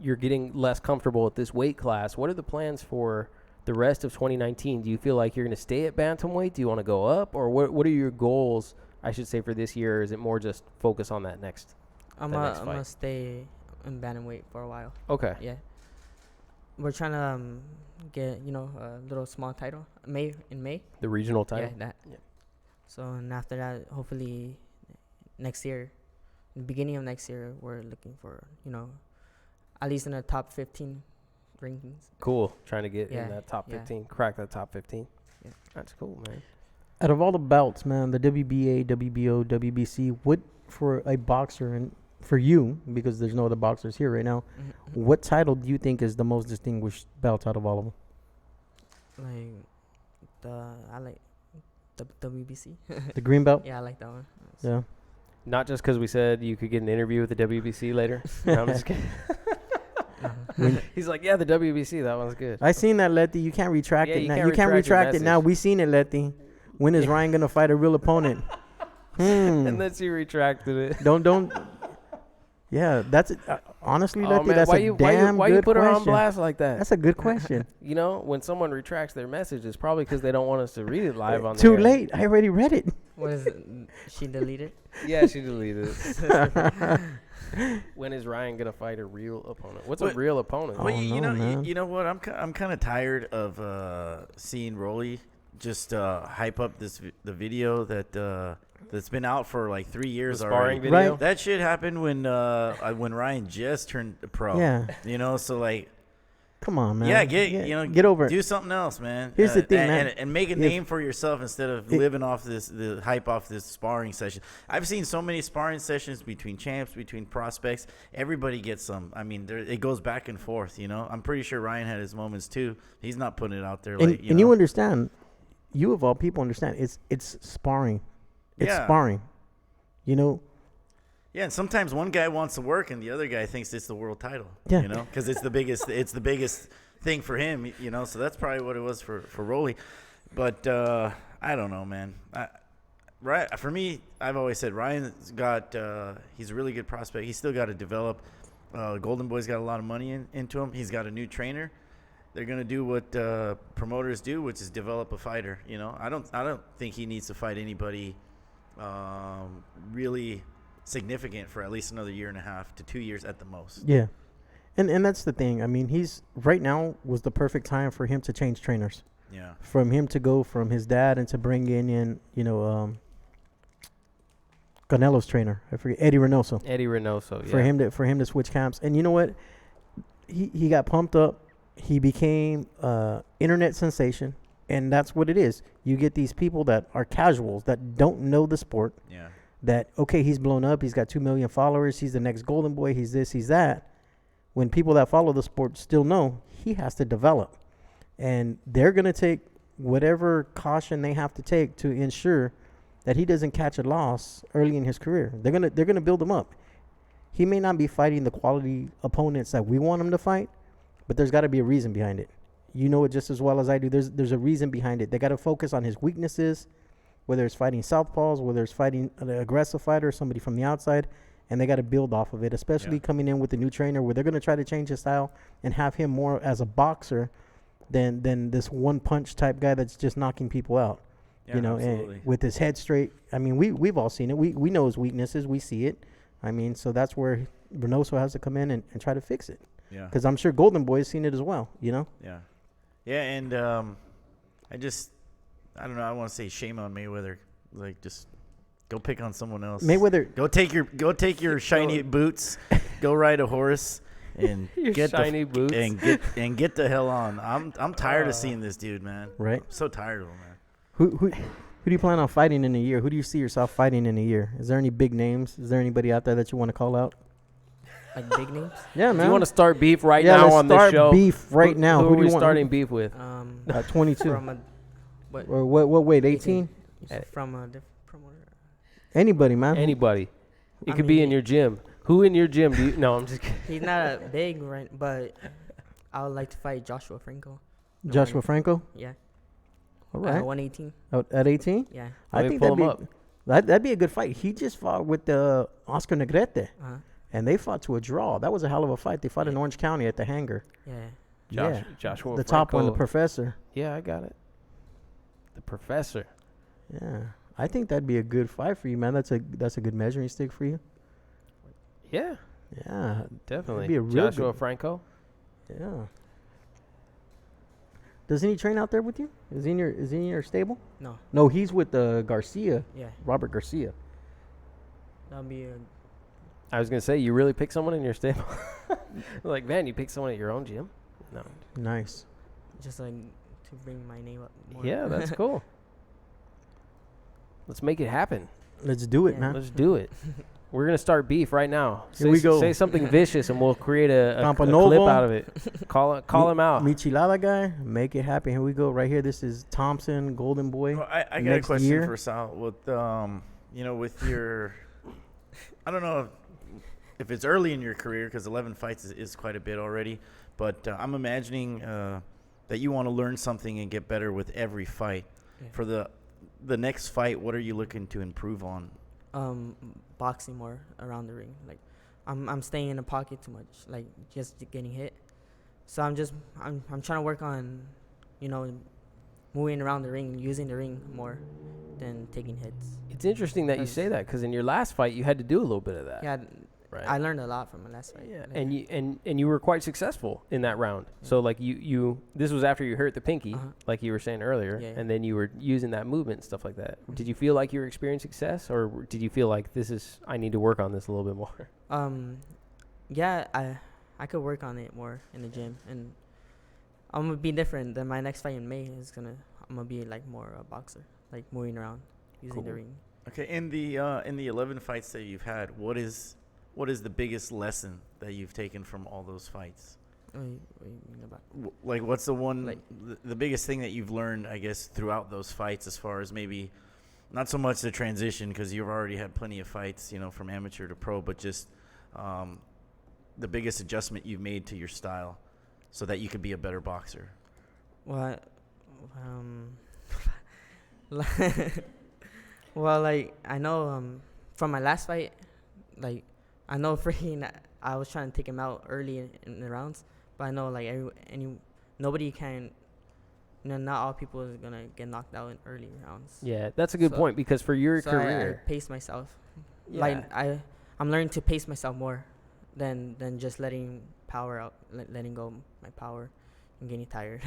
you're getting less comfortable at this weight class. What are the plans for the rest of 2019? Do you feel like you're going to stay at bantamweight? Do you want to go up, or what are your goals? I should say for this year. Or is it more just focus on that next? I'm next gonna fight? stay in bantamweight for a while. Okay. Yeah. We're trying to get a little small title in May. The regional title. Yeah, that. Yeah. So and after that, hopefully, next year, the beginning of next year, we're looking for at least in the top 15 rankings. Cool. Trying to get Yeah, in that top yeah. 15, crack that top 15. Yeah. That's cool, man. Out of all the bouts, man, the WBA, WBO, WBC, what for a boxer and for you, because there's no other boxers here right now, Mm-hmm. what title do you think is the most distinguished belt out of all of them? I like the WBC. The green belt? Yeah, I like that one. Yeah. Not just because we said you could get an interview with the WBC later. No, I'm just kidding. He's like, yeah, the WBC, that one's good. I seen that, Letty. You can't retract Yeah, it you now. can't You can't retract retract your it now. message. We seen it, Letty. When is Ryan gonna fight a real opponent? Unless you retracted it. Don't. Yeah, that's it. Honestly, Oh, Letty, man, that's why a you damn why you good put her on question. blast like that? That's a good question. You know, when someone retracts their message, it's probably because they don't want us to read it live on the Too air. late. I already read it. What is it? She deleted? Yeah, she deleted it. When is Ryan gonna fight a real opponent? What's a What- real opponent? Oh, Well, you no, know, man. you know what? I'm kind of tired of seeing Rolly just hype up the video that's been out for like 3 years The already. sparring video. Right. That shit happened when Ryan just turned pro. Yeah. You know, so like, Come on, man. yeah, get over it. do something else, man. Here's the thing, man. and make a If- name for yourself instead of It- living off the hype off this sparring session. I've seen so many sparring sessions between champs, between prospects. Everybody gets some. I mean, it goes back and forth. You know, I'm pretty sure Ryan had his moments too. He's not putting it out there. And, Like, and you understand, you of all people understand, it's sparring. It's Yeah. sparring. You know, Yeah, and sometimes one guy wants to work and the other guy thinks it's the world title. Yeah. You know, because it's the biggest thing for him. You know, so that's probably what it was for Rolly. But I don't know, man. Right, for me, I've always said Ryan's got he's a really good prospect. He's still got to develop. Golden Boy's got a lot of money into him. He's got a new trainer. They're gonna do what promoters do, which is develop a fighter. You know, I don't think he needs to fight anybody really significant for at least another year and a half to 2 years at the most. yeah. And that's the thing. I mean, he's right now was the perfect time for him to change trainers. Yeah. From him to go from his dad and to bring in Canelo's trainer. I forget Eddie Reynoso. Eddie Reynoso. Yeah. For him to switch camps. And you know what? He got pumped up. He became internet sensation, and that's what it is. You get these people that are casuals that don't know the sport. Yeah. That okay, he's blown up. He's got 2 million followers. He's the next Golden Boy. He's this. He's that. When people that follow the sport still know he has to develop, and they're gonna take whatever caution they have to take to ensure that he doesn't catch a loss early in his career. They're gonna build him up. he may not be fighting the quality opponents that we want him to fight, but there's got to be a reason behind it. You know it just as well as I do. There's a reason behind it. They got to focus on his weaknesses, whether it's fighting southpaws, whether it's fighting an aggressive fighter, somebody from the outside, and they got to build off of it, especially coming in with a new trainer where they're going to try to change his style and have him more as a boxer than this one punch type guy that's just knocking people out. Yeah, you know, absolutely. and with his head straight. I mean, we've all seen it. We know his weaknesses. We see it. I mean, so that's where Reynoso has to come in and try to fix it. Yeah. Because I'm sure Golden Boy has seen it as well, you know? Yeah. Yeah, and I don't know, I want to say shame on Mayweather. Like, just go pick on someone else. Mayweather. Go take your shiny boots, go ride a horse, and Your shiny boots. and get the hell on. I'm tired of seeing this dude, man. Right. I'm so tired of him, man. Who do you plan on fighting in a year? Who do you see yourself fighting in a year? Is there any big names? Is there anybody out there that you want to call out? Like big names. Yeah, man. Do you want to start beef right yeah, now let's on this start show? beef right now. Who do are we you want? starting beef with? 22. From a, what? Or what weight? 18? From a different promoter. Anybody, man. Anybody. It I could be in mean- your gym. Who in your gym do you? No, I'm just kidding. He's not a big, right? But I would like to fight Joshua Franco. Joshua Franco? Yeah. All right. 118. At 18? Yeah. I Let me think pull that'd him be, up. that'd be a good fight. He just fought with Oscar Negrete, Uh-huh. and they fought to a draw. That was a hell of a fight. They fought in Orange County at the hangar. Yeah. Joshua The top one, the Franco. professor. Yeah, I got it. The professor. Yeah. I think that'd be a good fight for you, man. That's a good measuring stick for you. Yeah, Yeah. definitely. be a real Joshua good- Franco. Yeah. Doesn't he train out there with you? Is he in your stable? No. No, he's with Garcia, Yeah. Robert Garcia. That'll be a, I was gonna say, you really pick someone in your stable? Like, man, you pick someone at your own gym? No. Nice. just like to bring my name up more. Yeah, that's cool. Let's make it happen. Let's do it, Yeah. man. Let's do it. We're gonna start beef right now. Here we go. Say something vicious, and we'll create a clip Campanovo. out of it. Call him out. Michelada guy, make it happen. Here we go. Right here. This is Thompson, Golden Boy. Well, I got a next question year. for Sal. With with your, I don't know if it's early in your career because 11 fights is quite a bit already. But I'm imagining that you want to learn something and get better with every fight. Yeah. For the next fight, what are you looking to improve on? Boxing more around the ring. Like, I'm staying in the pocket too much. Like, just getting hit. So I'm trying to work on, moving around the ring, using the ring more than taking hits. It's interesting that you say that because in your last fight you had to do a little bit of that. Yeah, Right. I learned a lot from my last fight. Yeah, Like, and you were quite successful in that round. Yeah. So like you this was after you hurt the pinky, Uh-huh. like you were saying earlier, Yeah. and then you were using that movement and stuff like that. Mhm. Did you feel like you were experiencing success, or did you feel like I need to work on this a little bit more? Yeah, I could work on it more in the gym, and I'm gonna be different. Than my next fight in May I'm gonna be like more a boxer, like moving around, using the Cool. ring. Okay, in the 11 fights that you've had, what is the biggest lesson that you've taken from all those fights? What do you mean about? Like, what's the one, Like- the biggest thing that you've learned, I guess, throughout those fights, as far as maybe not so much the transition, because you've already had plenty of fights, from amateur to pro, but just the biggest adjustment you've made to your style so that you could be a better boxer? Well, well, like, I know from my last fight, like, I know freaking I was trying to take him out early in the rounds, but I know like nobody can, not all people is gonna get knocked out in early rounds. Yeah, that's a good So- point because for your So career, I pace myself. Yeah. Like I'm learning to pace myself more than just letting power out, letting go my power and getting tired.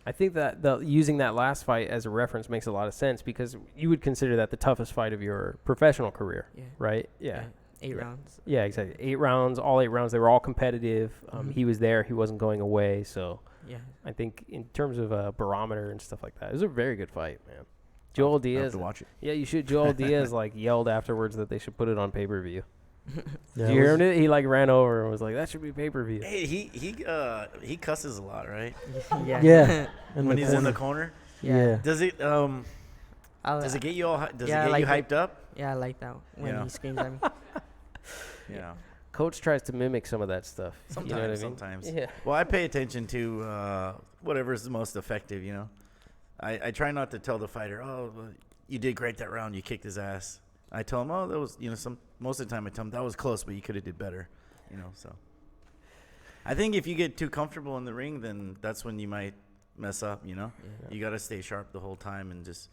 I think that using that last fight as a reference makes a lot of sense because you would consider that the toughest fight of your professional career, Yeah. right? Yeah. 8 Yeah. rounds. Yeah, exactly. 8 rounds, all 8 rounds. They were all competitive. Mhm. He was there. He wasn't going away. So Yeah. I think in terms of a barometer and stuff like that, it was a very good fight, man. Joel I'll Diaz. have to watch it. Yeah, you should. Joel Diaz yelled afterwards that they should put it on pay-per-view. Yeah, Did you hear it? He ran over and was like, "That should be pay-per-view." Hey, he cusses a lot, right? Yeah. Yeah. In When the he's in the corner. corner. Yeah. Does it Does it get you all? Does Yeah, it get like you hyped up? Yeah, I like that when Yeah. he screams at me. Yeah. Coach tries to mimic some of that stuff. Sometimes, you know what I mean? sometimes. Yeah. Well, I pay attention to whatever's the most effective, you know. I try not to tell the fighter, oh, well, you did great that round, you kicked his ass. I tell him, oh, that was, you know, most of the time I tell him that was close, but you could have did better, you know. So I think if you get too comfortable in the ring, then that's when you might mess up, you know. Yeah. You got to stay sharp the whole time and just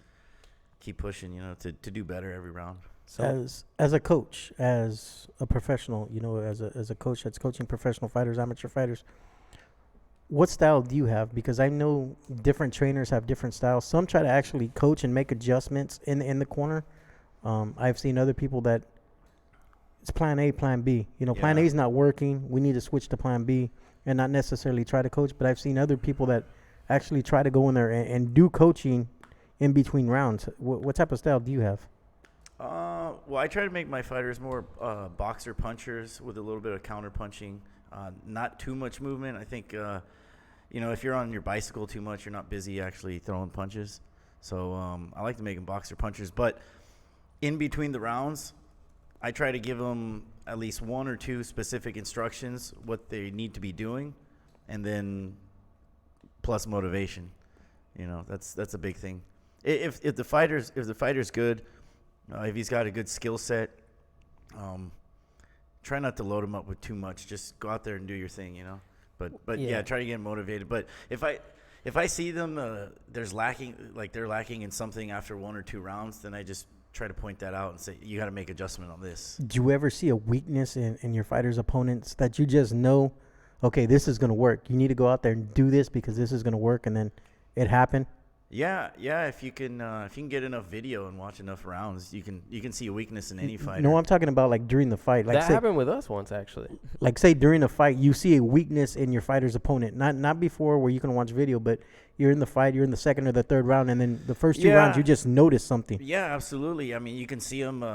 keep pushing, you know, to do better every round. So as a coach, as a professional, you know, as a coach that's coaching professional fighters, amateur fighters, what style do you have? Because I know different trainers have different styles. Some try to actually coach and make adjustments in the corner. I've seen other people that it's plan A, plan B. You know, plan A is not working. We need to switch to plan B and not necessarily try to coach. But I've seen other people that actually try to go in there and do coaching in between rounds. What type of style do you have? Well, I try to make my fighters more boxer punchers with a little bit of counter punching. Not too much movement. I think, you know, if you're on your bicycle too much, you're not busy actually throwing punches. So I like to make them boxer punchers. But in between the rounds, I try to give them at least one or two specific instructions, what they need to be doing, and then plus motivation. You know, that's a big thing. If the fighter's good, if he's got a good skill set, try not to load him up with too much. Just go out there and do your thing, you know. But yeah, try to get him motivated. But if I see them they're lacking in something after one or two rounds, then I just try to point that out and say, you got to make adjustment on this. Do you ever see a weakness in your fighters' opponents that you just know, okay, this is going to work? You need to go out there and do this because this is going to work, and then it happened? Yeah. If you can get enough video and watch enough rounds, you can see a weakness in any fighter. No, I'm talking about like during the fight. Like that happened with us once, actually. Like say during the fight, you see a weakness in your fighter's opponent. Not before where you can watch video, but you're in the fight, you're in the second or the third round, and then the first two rounds you just notice something. Yeah, absolutely. I mean, you can see them.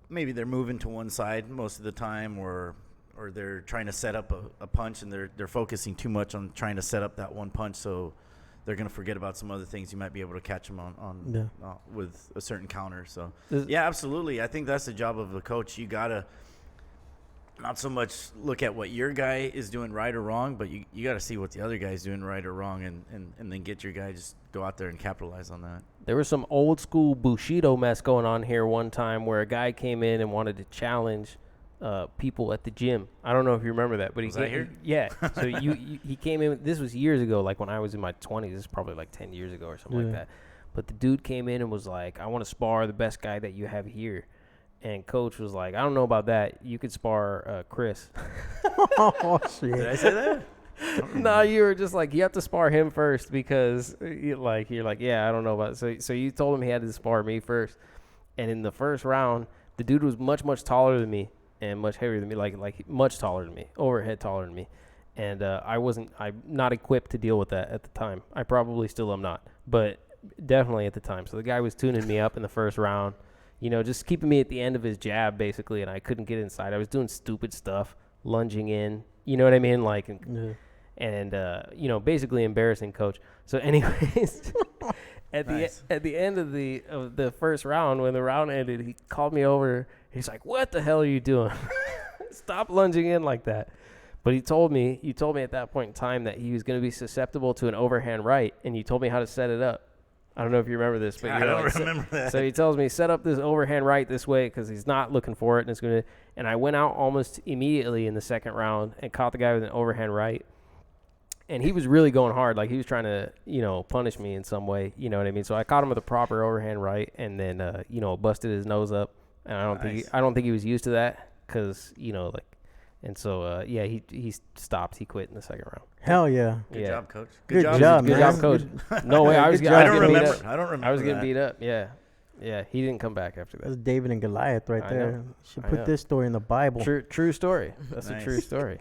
Maybe they're moving to one side most of the time, or they're trying to set up a punch, and they're focusing too much on trying to set up that one punch, so they're going to forget about some other things. You might be able to catch them on with a certain counter. So, yeah, absolutely. I think that's the job of the coach. You got to not so much look at what your guy is doing right or wrong, but you got to see what the other guy's doing right or wrong, and then get your guy, just go out there and capitalize on that. There was some old school Bushido mess going on here one time where a guy came in and wanted to challenge people at the gym. I don't know if you remember that, but was I here? Yeah. So he came in. This was years ago, like when I was in my 20s. This is probably like 10 years ago or something like that. But the dude came in and was like, "I want to spar the best guy that you have here." And coach was like, "I don't know about that. You could spar Chris." Oh shit! Did I say that? No, you were just like, you have to spar him first because you're like, yeah, I don't know about it. So you told him he had to spar me first. And in the first round, the dude was much taller than me and much heavier than me, like much taller than me, overhead taller than me. And I'm not equipped to deal with that at the time. I probably still am not, but definitely at the time. So the guy was tuning me up in the first round, you know, just keeping me at the end of his jab basically, and I couldn't get inside. I was doing stupid stuff, lunging in, you know what I mean? Like, and you know, basically embarrassing coach. So anyways, at the end of the first round, when the round ended, he called me over. He's like, "What the hell are you doing? Stop lunging in like that." But you told me at that point in time that he was going to be susceptible to an overhand right, and you told me how to set it up. I don't know if you remember this, but I don't remember that. So he tells me, set up this overhand right this way because he's not looking for it, and it's going to. And I went out almost immediately in the second round and caught the guy with an overhand right, and he was really going hard, like he was trying to, you know, punish me in some way, you know what I mean? So I caught him with a proper overhand right, and then you know, busted his nose up, and I don't think he was used to that because, you know, like. And so, yeah, he stopped. He quit in the second round. Hell yeah. Good job, coach. Good job, Good job, coach. No way. I was getting beat up. I don't remember. I was getting beat up. Yeah. Yeah. He didn't come back after That's that. David and Goliath right there. Should put this story in the Bible. True story. That's Nice. a true story.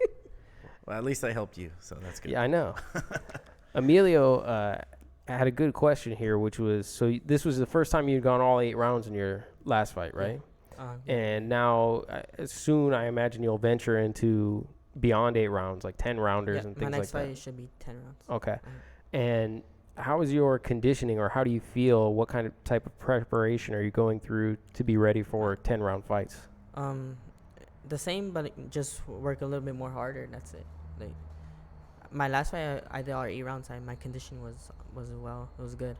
Well, at least I helped you, so that's good. Yeah, I know. Emilio had a good question here, which was, so this was the first time you'd gone all 8 rounds in your last fight, right? And now, soon, I imagine you'll venture into beyond 8 rounds, like 10 rounders and things like that. My next fight should be 10 rounds. Okay. And how is your conditioning, or how do you feel? What kind of type of preparation are you going through to be ready for 10-round fights? the same, but just work a little bit more harder. That's it. Like my last fight, I did all 8 rounds. My condition was well. It was good.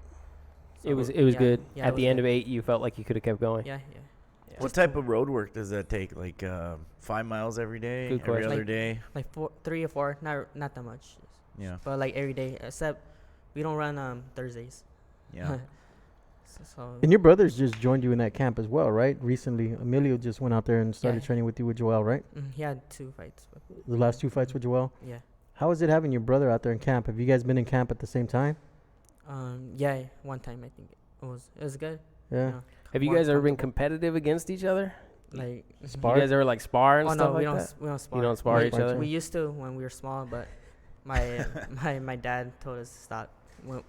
So It was yeah, good. Yeah, At it the was end good. of 8, you felt like you could have kept going. Yeah. What type of road work does that take? Like 5 miles every day, Good every question. other day? Like 3 or 4, not that much. Yeah. But like every day, except we don't run Thursdays. Yeah. so And your brothers just joined you in that camp as well, right? Recently, Emilio just went out there and started Yeah. training with you with Joel, right? he had 2 fights. The last 2 fights with Joel. Yeah. How is it having your brother out there in camp? Have you guys been in camp at the same time? Yeah. One time I think it was good. Yeah. You know, Have you more guys ever been comfortable. competitive against each other? Like Spar? You guys ever like spar and oh stuff no, like we don't that? we don't spar. You don't spar We- each other? We used to when we were small, but my my dad told us to stop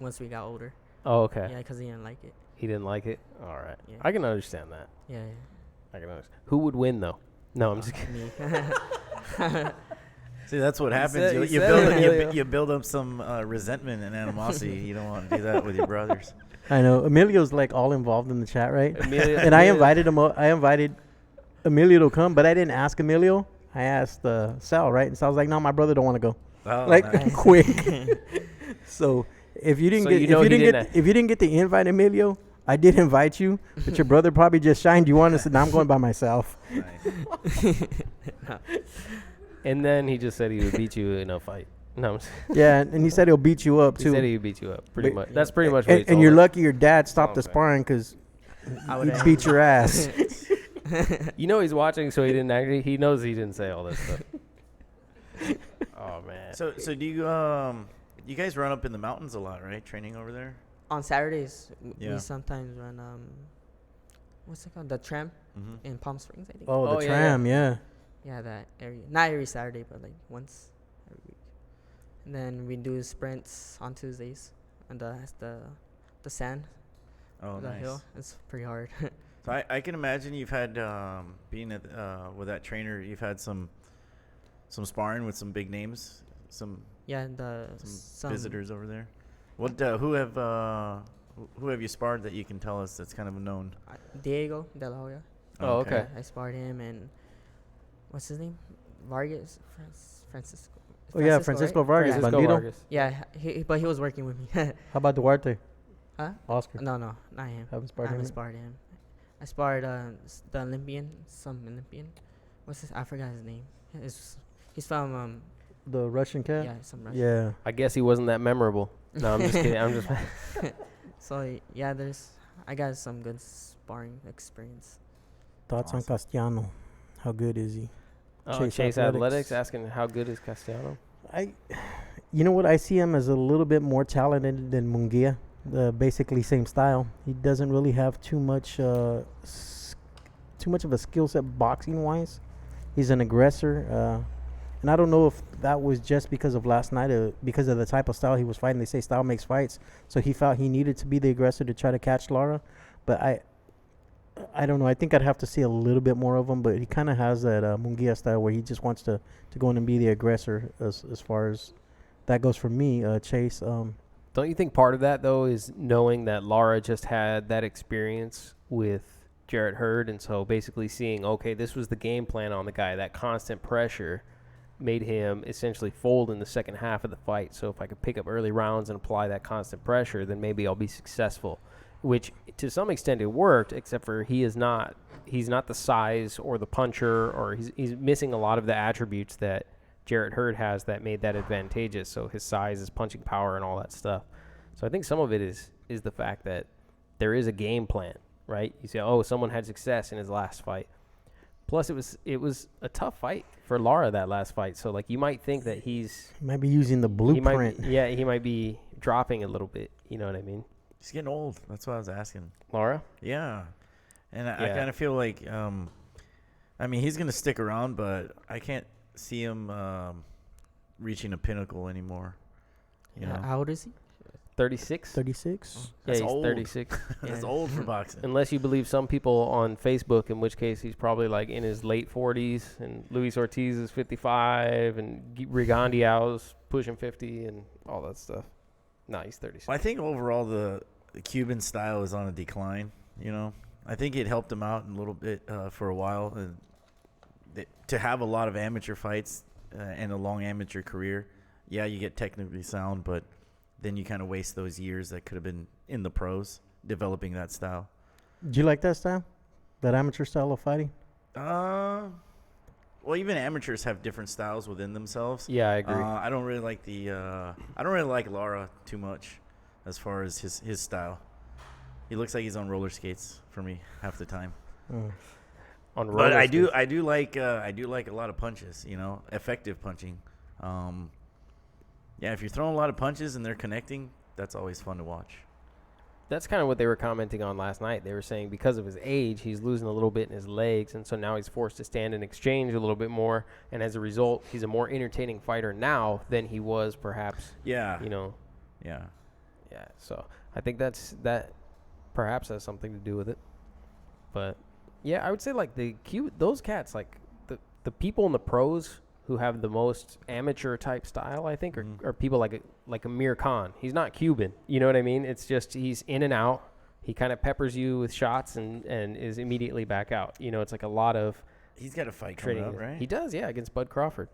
once we got older. Oh, okay. Yeah, because he didn't like it. He didn't like it. All right. Yeah. I can understand that. Yeah. I can understand. Who would win though? No, I'm just kidding. Me. See, that's what happens. said- You, he you, said build, it, you, Emilio. bu- you build up some resentment and animosity. You don't want to do that with your brothers. I know. Emilio's like all involved in the chat, right? Emilio- And I Emilio- invited him. I invited Emilio to come, but I didn't ask Emilio. I asked Sal, right? And Sal's like, "No, my brother don't want to go." Oh, Like nice. quick. So if you didn't So get you know he didn't if you didn't get the invite, Emilio, I did invite you, but your brother probably just shined you on and said, "No, I'm going by myself." Nice. And then he just said he would beat you in a fight. No, I'm just, Yeah, and he said he'll beat you up he too. said he would beat you up. Pretty But- much. That's pretty much what he And told you're us. lucky your dad stopped the okay. sparring because I he would've- beat your ass. You know he's watching, so he didn't actually. He knows he didn't say all that stuff. Oh man. So do you guys run up in the mountains a lot, right? Training over there? On Saturdays, Yeah. we sometimes run what's it called? The tram Mm-hmm. in Palm Springs, I think. Oh, Oh, the yeah, tram, yeah. Yeah, that area. Not every Saturday, but like once every week. And then we do sprints on Tuesdays, and the sand, Oh, the nice. hill. It's pretty hard. So I can imagine you've had being at with that trainer, you've had some sparring with some big names, some yeah, some visitors over there. What who have you sparred that you can tell us that's kind of known? Diego De La Hoya. Oh, okay. I sparred him, and what's his name? Vargas, Francisco. Oh, yeah, right? Francisco Vargas, Francisco Bandito. Vargas. Yeah, but he was working with me. How about Duarte? Huh? Oscar. No, not him. Haven't I sparred haven't him. sparred him. I sparred the Olympian, some Olympian. What's his? I forgot his name. He's from The Russian cat? yeah, some Russian. Yeah. I guess he wasn't that memorable. No, I'm just kidding. I'm just. So yeah, I got some good sparring experience. Thoughts on Castano? How good is he? Oh, Chase Chase Athletics. Athletics asking how good is Castano? You know what? I see him as a little bit more talented than Munguia. Basically same style. He doesn't really have too much of a skill set boxing wise. He's an aggressor, and I don't know if that was just because of last night, because of the type of style he was fighting. They say style makes fights, so he felt he needed to be the aggressor to try to catch Lara. But I don't know. I think I'd have to see a little bit more of him. But he kind of has that Munguia style where he just wants to go in and be the aggressor as far as that goes for me. Chase. Don't you think part of that, though, is knowing that Lara just had that experience with Jarrett Hurd, and so basically seeing, okay, this was the game plan on the guy. That constant pressure made him essentially fold in the second half of the fight. So if I could pick up early rounds and apply that constant pressure, then maybe I'll be successful, which to some extent it worked, except for he's not the size or the puncher, or he's missing a lot of the attributes that Jarrett Hurd has that made that advantageous. So his size, his punching power, and all that stuff. So I think some of it is the fact that there is a game plan, right? You say, oh, someone had success in his last fight. Plus, it was a tough fight for Lara, that last fight. So like you might think that he Might be using the blueprint. he might be dropping a little bit. You know what I mean? He's getting old. That's what I was asking. Lara? Yeah, and I Yeah. kind of feel like I mean he's gonna stick around, but I can't see him reaching a pinnacle anymore. You know, How old is he? 36? 36. That's yeah, he's old. 36. that's Yeah. old for boxing. Unless you believe some people on Facebook, in which case he's probably like in his late 40s, and Luis Ortiz is 55, and Rigondeaux's pushing 50, and all that stuff. No, he's 36. Well, I think overall the Cuban style is on a decline. You know, I think it helped him out a little bit for a while, and to have a lot of amateur fights and a long amateur career, yeah, you get technically sound, but then you kind of waste those years that could have been in the pros developing that style. Do you like that style? That amateur style of fighting? Well, even amateurs have different styles within themselves. Yeah, I agree. I don't really like I don't really like Lara too much as far as his style. He looks like he's on roller skates for me half the time. On But I do skates. like a lot of punches, effective punching. Yeah, if you're throwing a lot of punches and they're connecting, that's always fun to watch. That's kind of what they were commenting on last night. They were saying because of his age, he's losing a little bit in his legs, and so now he's forced to stand and exchange a little bit more. And as a result, he's a more entertaining fighter now than he was perhaps. Yeah. Yeah. Yeah. So I think that perhaps has something to do with it. But yeah, I would say like those cats, like the people in the pros who have the most amateur type style, I think, are people like Amir Khan. He's not Cuban. You know what I mean? It's just he's in and out. He kind of peppers you with shots and is immediately back out. It's like a lot of He's got a fight coming trading. up, right? He does, yeah, against Bud Crawford.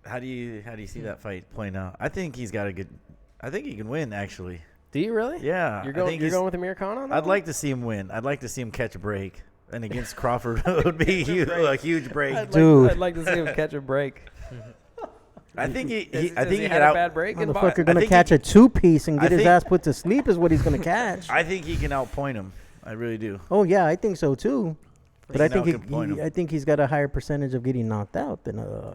How do you see that fight playing out? I think he can win, actually. Do you really? Yeah. You're going with Amir Khan on that? I'd like to see him win. I'd like to see him catch a break. And against Crawford would be a huge break. Dude. I'd like to see him catch a break. I think he Does he get had a out. bad break in Motherfucker boxing? gonna think catch a 2-piece and I get his think- ass put to sleep is what he's gonna catch. I think he can outpoint him. I really do. Oh yeah, I think so too. But I can think outpoint him. I think he's got a higher percentage of getting knocked out than I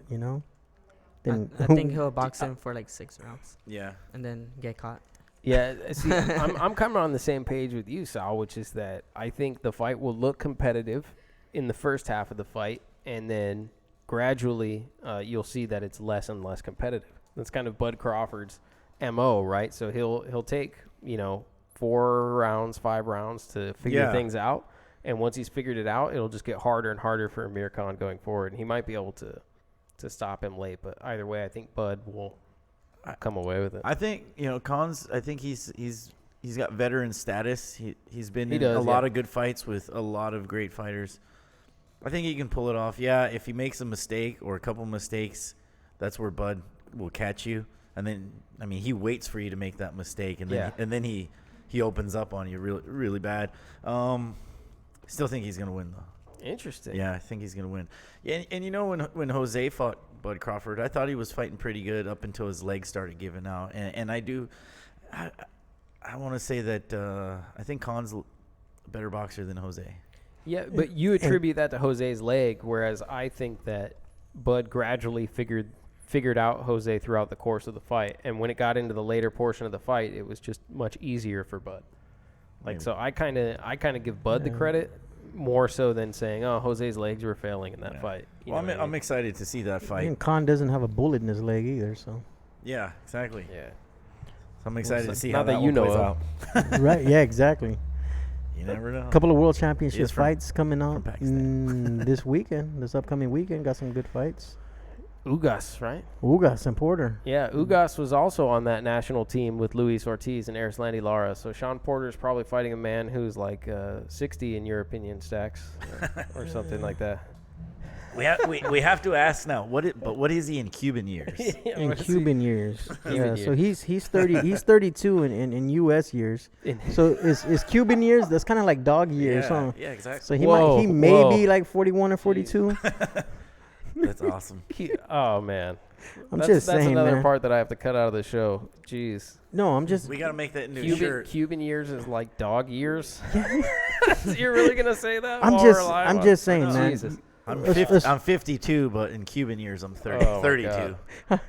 think he'll box him for like 6 rounds Yeah. and then get caught. Yeah, see, I'm kind of on the same page with you, Saul, which is that I think the fight will look competitive in the first half of the fight, and then gradually you'll see that it's less and less competitive. That's kind of Bud Crawford's MO, right? So he'll take 4 rounds, 5 rounds to figure things out, and once he's figured it out, it'll just get harder and harder for Amir Khan going forward. And he might be able to stop him late, but either way, I think Bud will come away with it. I think Khan's. I think he's got veteran status. He's been in does, a lot yeah. of good fights with a lot of great fighters. I think he can pull it off. Yeah, if he makes a mistake or a couple mistakes, that's where Bud will catch you. And then he waits for you to make that mistake, and then he opens up on you really really bad. Still think he's gonna win though. Interesting. Yeah, I think he's gonna win. Yeah, and when Jose fought Bud Crawford, I thought he was fighting pretty good up until his legs started giving out. And I want to say that I think Khan's a better boxer than Jose. Yeah, but you attribute that to Jose's leg, whereas I think that Bud gradually figured out Jose throughout the course of the fight, and when it got into the later portion of the fight, it was just much easier for Bud. Like, so I kind of give Bud the credit more so than saying, oh, Jose's legs were failing in that fight. Well, I'm excited to see that fight. And Khan doesn't have a bullet in his leg either, so. Yeah, exactly. Yeah. So I'm excited to see Not how that that you one know plays of. out. Right? Yeah, exactly. You never know. A couple of world championship He is from- fights coming up Pakistan. this weekend. This upcoming weekend got some good fights. Ugas, right? Ugas and Porter. Yeah, Ugas was also on that national team with Luis Ortiz and Erislandy Lara. So Sean Porter's probably fighting a man who's like 60 in your opinion, Stacks, or something like that. We have to ask now. What is he in Cuban years? In Cuban years. Cuban So years. he's 30. He's 32 in U.S. years. So is Cuban years? That's kind of like dog years, huh? Yeah, exactly. So he Whoa, may be whoa. like 41 or 42. That's awesome. Oh man, I'm that's just saying, another man. part that I have to cut out of the show. Jeez, No, I'm just. We gotta make that new Cuban shirt. Cuban years is like dog years. You're really gonna say that? I'm while we're just. live I'm on- just saying, Oh, man. Jesus. I'm 52, but in Cuban years I'm 30. Oh, my 32. God.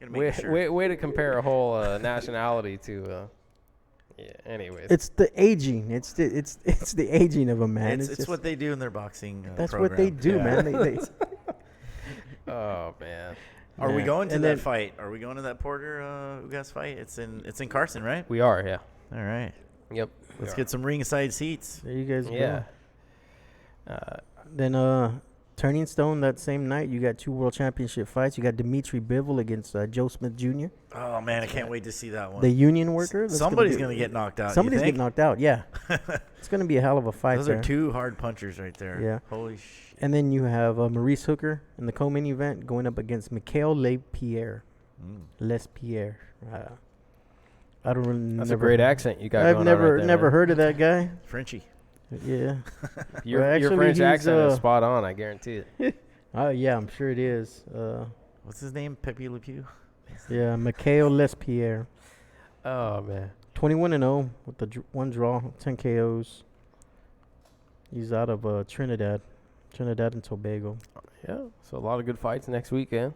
Gonna make a shirt. Way to compare a whole nationality to. Yeah. Anyways. It's the aging. It's the aging of a man. It's just, what they do in their boxing. That's program. what they do, Yeah. man. They Oh man. Are we Yeah. going to And that then- fight? Are we going to that Porter Ugas fight? It's in Carson, right? We are. Yeah. All right. Yep. Let's get some ringside seats. there you guys Yeah. go. Then Turning Stone that same night, you got 2 world championship fights. You got Dimitri Bivol against Joe Smith Jr. Oh man, I can't wait to see that one. The union worker. Somebody's gonna get knocked out. Somebody's getting knocked out. Yeah, it's gonna be a hell of a fight. Those are 2 hard punchers right there. Yeah. Holy shit. And then you have Maurice Hooker in the co-main event going up against Mikhail Lapierre. Lespierre. I don't really. That's a great accent you got. I've going on right there, never man. heard of that guy. Frenchie. Yeah. Your Actually, French he's, accent is spot on. I guarantee it. Yeah, I'm sure it is. What's his name? Pepe Le Pew? Yeah, Mikhail Lespierre. Oh man. 21-0 with the 1 draw, 10 KOs. He's out of Trinidad and Tobago. Yeah. So a lot of good fights next weekend.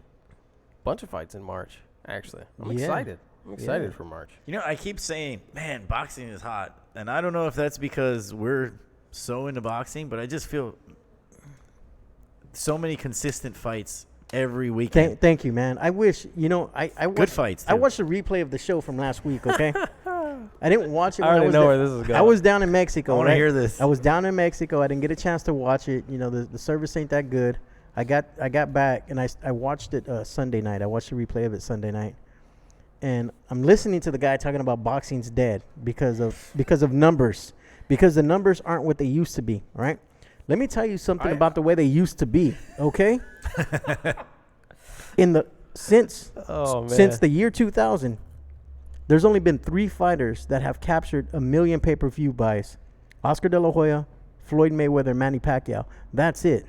Bunch of fights in March. Actually, I'm excited. I'm excited for March. You know, I keep saying, man, boxing is hot. And I don't know if that's because we're so into boxing, but I just feel so many consistent fights every weekend. Thank you, man. I wish, I Good watched, fights. I too. watched a replay of the show from last week, okay? I didn't watch it I when already was know there. where this is going. I was down in Mexico. I want to right? hear this. I was down in Mexico. I didn't get a chance to watch it. The service ain't that good. I got back and I watched it Sunday night. I watched the replay of it Sunday night. And I'm listening to the guy talking about boxing's dead because of numbers. Because the numbers aren't what they used to be, all right? Let me tell you something about the way they used to be, okay? Since the year 2000, there's only been 3 fighters that have captured 1 million pay-per-view buys. Oscar De La Hoya, Floyd Mayweather, Manny Pacquiao. That's it.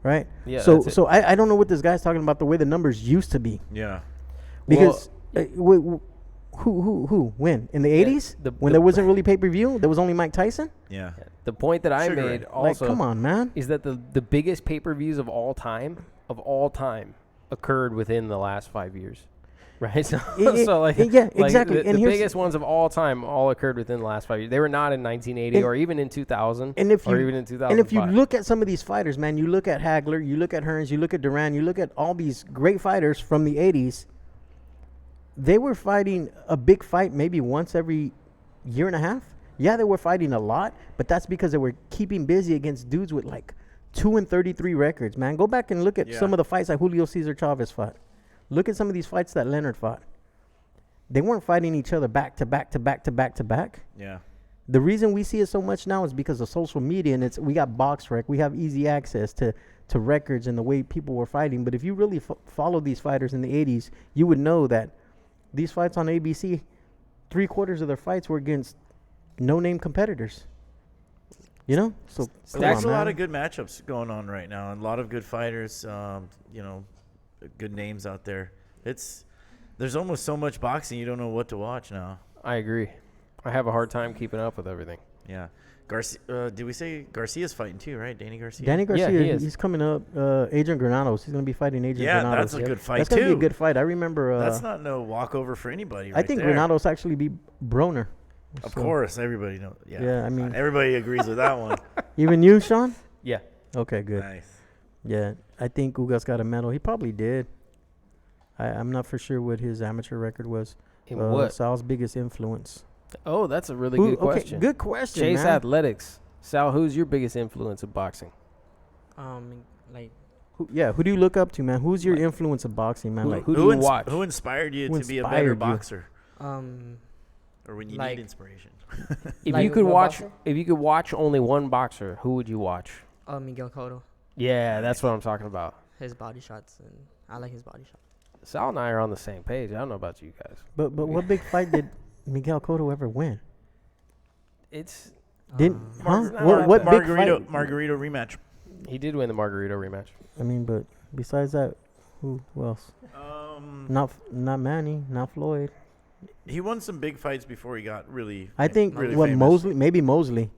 Right? Yeah. So I don't know what this guy's talking about the way the numbers used to be. Yeah. Because who when in the 80s when there wasn't really pay-per-view, there was only Mike Tyson? Yeah. The point that I Sugar made Ray. also Come on, man. is that the biggest pay-per-views of all time occurred within the last 5 years. Right? So, Exactly. The biggest ones of all time all occurred within the last 5 years. They were not in 1980 or even in 2000 even in 2005. And if you 2005. look at some of these fighters, man, you look at Hagler, you look at Hearns, you look at Duran, you look at all these great fighters from the 80s, they were fighting a big fight maybe once every year and a half. Yeah, they were fighting a lot, but that's because they were keeping busy against dudes with like 2-33 records, man. Go back and look at some of the fights that Julio Cesar Chavez fought. Look at some of these fights that Leonard fought. They weren't fighting each other back to back to back to back to back. Yeah. The reason we see it so much now is because of social media, and we got BoxRec. We have easy access to records and the way people were fighting. But if you really follow these fighters in the 80s, you would know that these fights on ABC, 3/4 of their fights were against no-name competitors. So There's a lot of good matchups going on right now, and a lot of good fighters. Good names out there. There's almost so much boxing you don't know what to watch now. I agree. I have a hard time keeping up with everything. Yeah. Garcia, did we say Garcia's fighting too, right? Danny Garcia. Danny Garcia, he is. he's coming up. Adrian Granados, he's going to be fighting Adrian Granados. Yeah, that's a good fight that's too. That's going to be a good fight. I remember. That's not no walkover for anybody. I think Granados actually beat Broner. Of course, everybody knows. Yeah, I mean, everybody agrees with that one. Even you, Sean? Yeah. Okay, good. Nice. Yeah, I think Ugas got a medal. He probably did. I'm not for sure what his amateur record was. In what? Sal's biggest influence. Oh, that's a really good question. Okay, good question, Chase man. Athletics. Sal, who's your biggest influence of boxing? Who do you look up to, man? Who's your influence of boxing, man? Who do you watch? Who inspired you Who to be a inspired better you? boxer? Or when you like- need inspiration? If Like you could what watch, boxer? if you could watch only one boxer, who would you watch? Miguel Cotto, Yeah, that's what I'm talking about. his body shots, and I like his body shots. Sal and I are on the same page. I don't know about you guys. But what big fight did Miguel Cotto ever win? It's Didn't Mar- what big Margarito fight? Margarito rematch. he did win the Margarito rematch. I mean, but besides that, who else? Not Manny, not Floyd. He won some big fights before he got really. I think really what famous. maybe Mosley.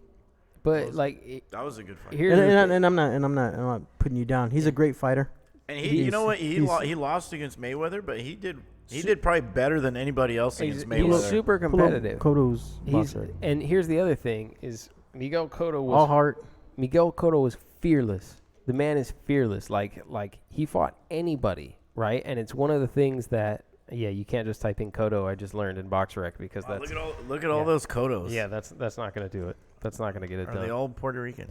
But like, That was a good fight. here's the thing. And I'm not putting you down. He's a great fighter. And you know what? He lost against Mayweather, but he did probably better than anybody else against Mayweather. He's super competitive. Cotto's He's boxer. and here's the other thing is Miguel Cotto All was heart. Miguel Cotto was fearless. The man is fearless. Like he fought anybody, right? And it's one of the things that you can't just type in Cotto. I just learned in BoxRec because Wow, that's look at all those Cottos. that's not going to do it. That's not going to get it Are done. they all Puerto Rican?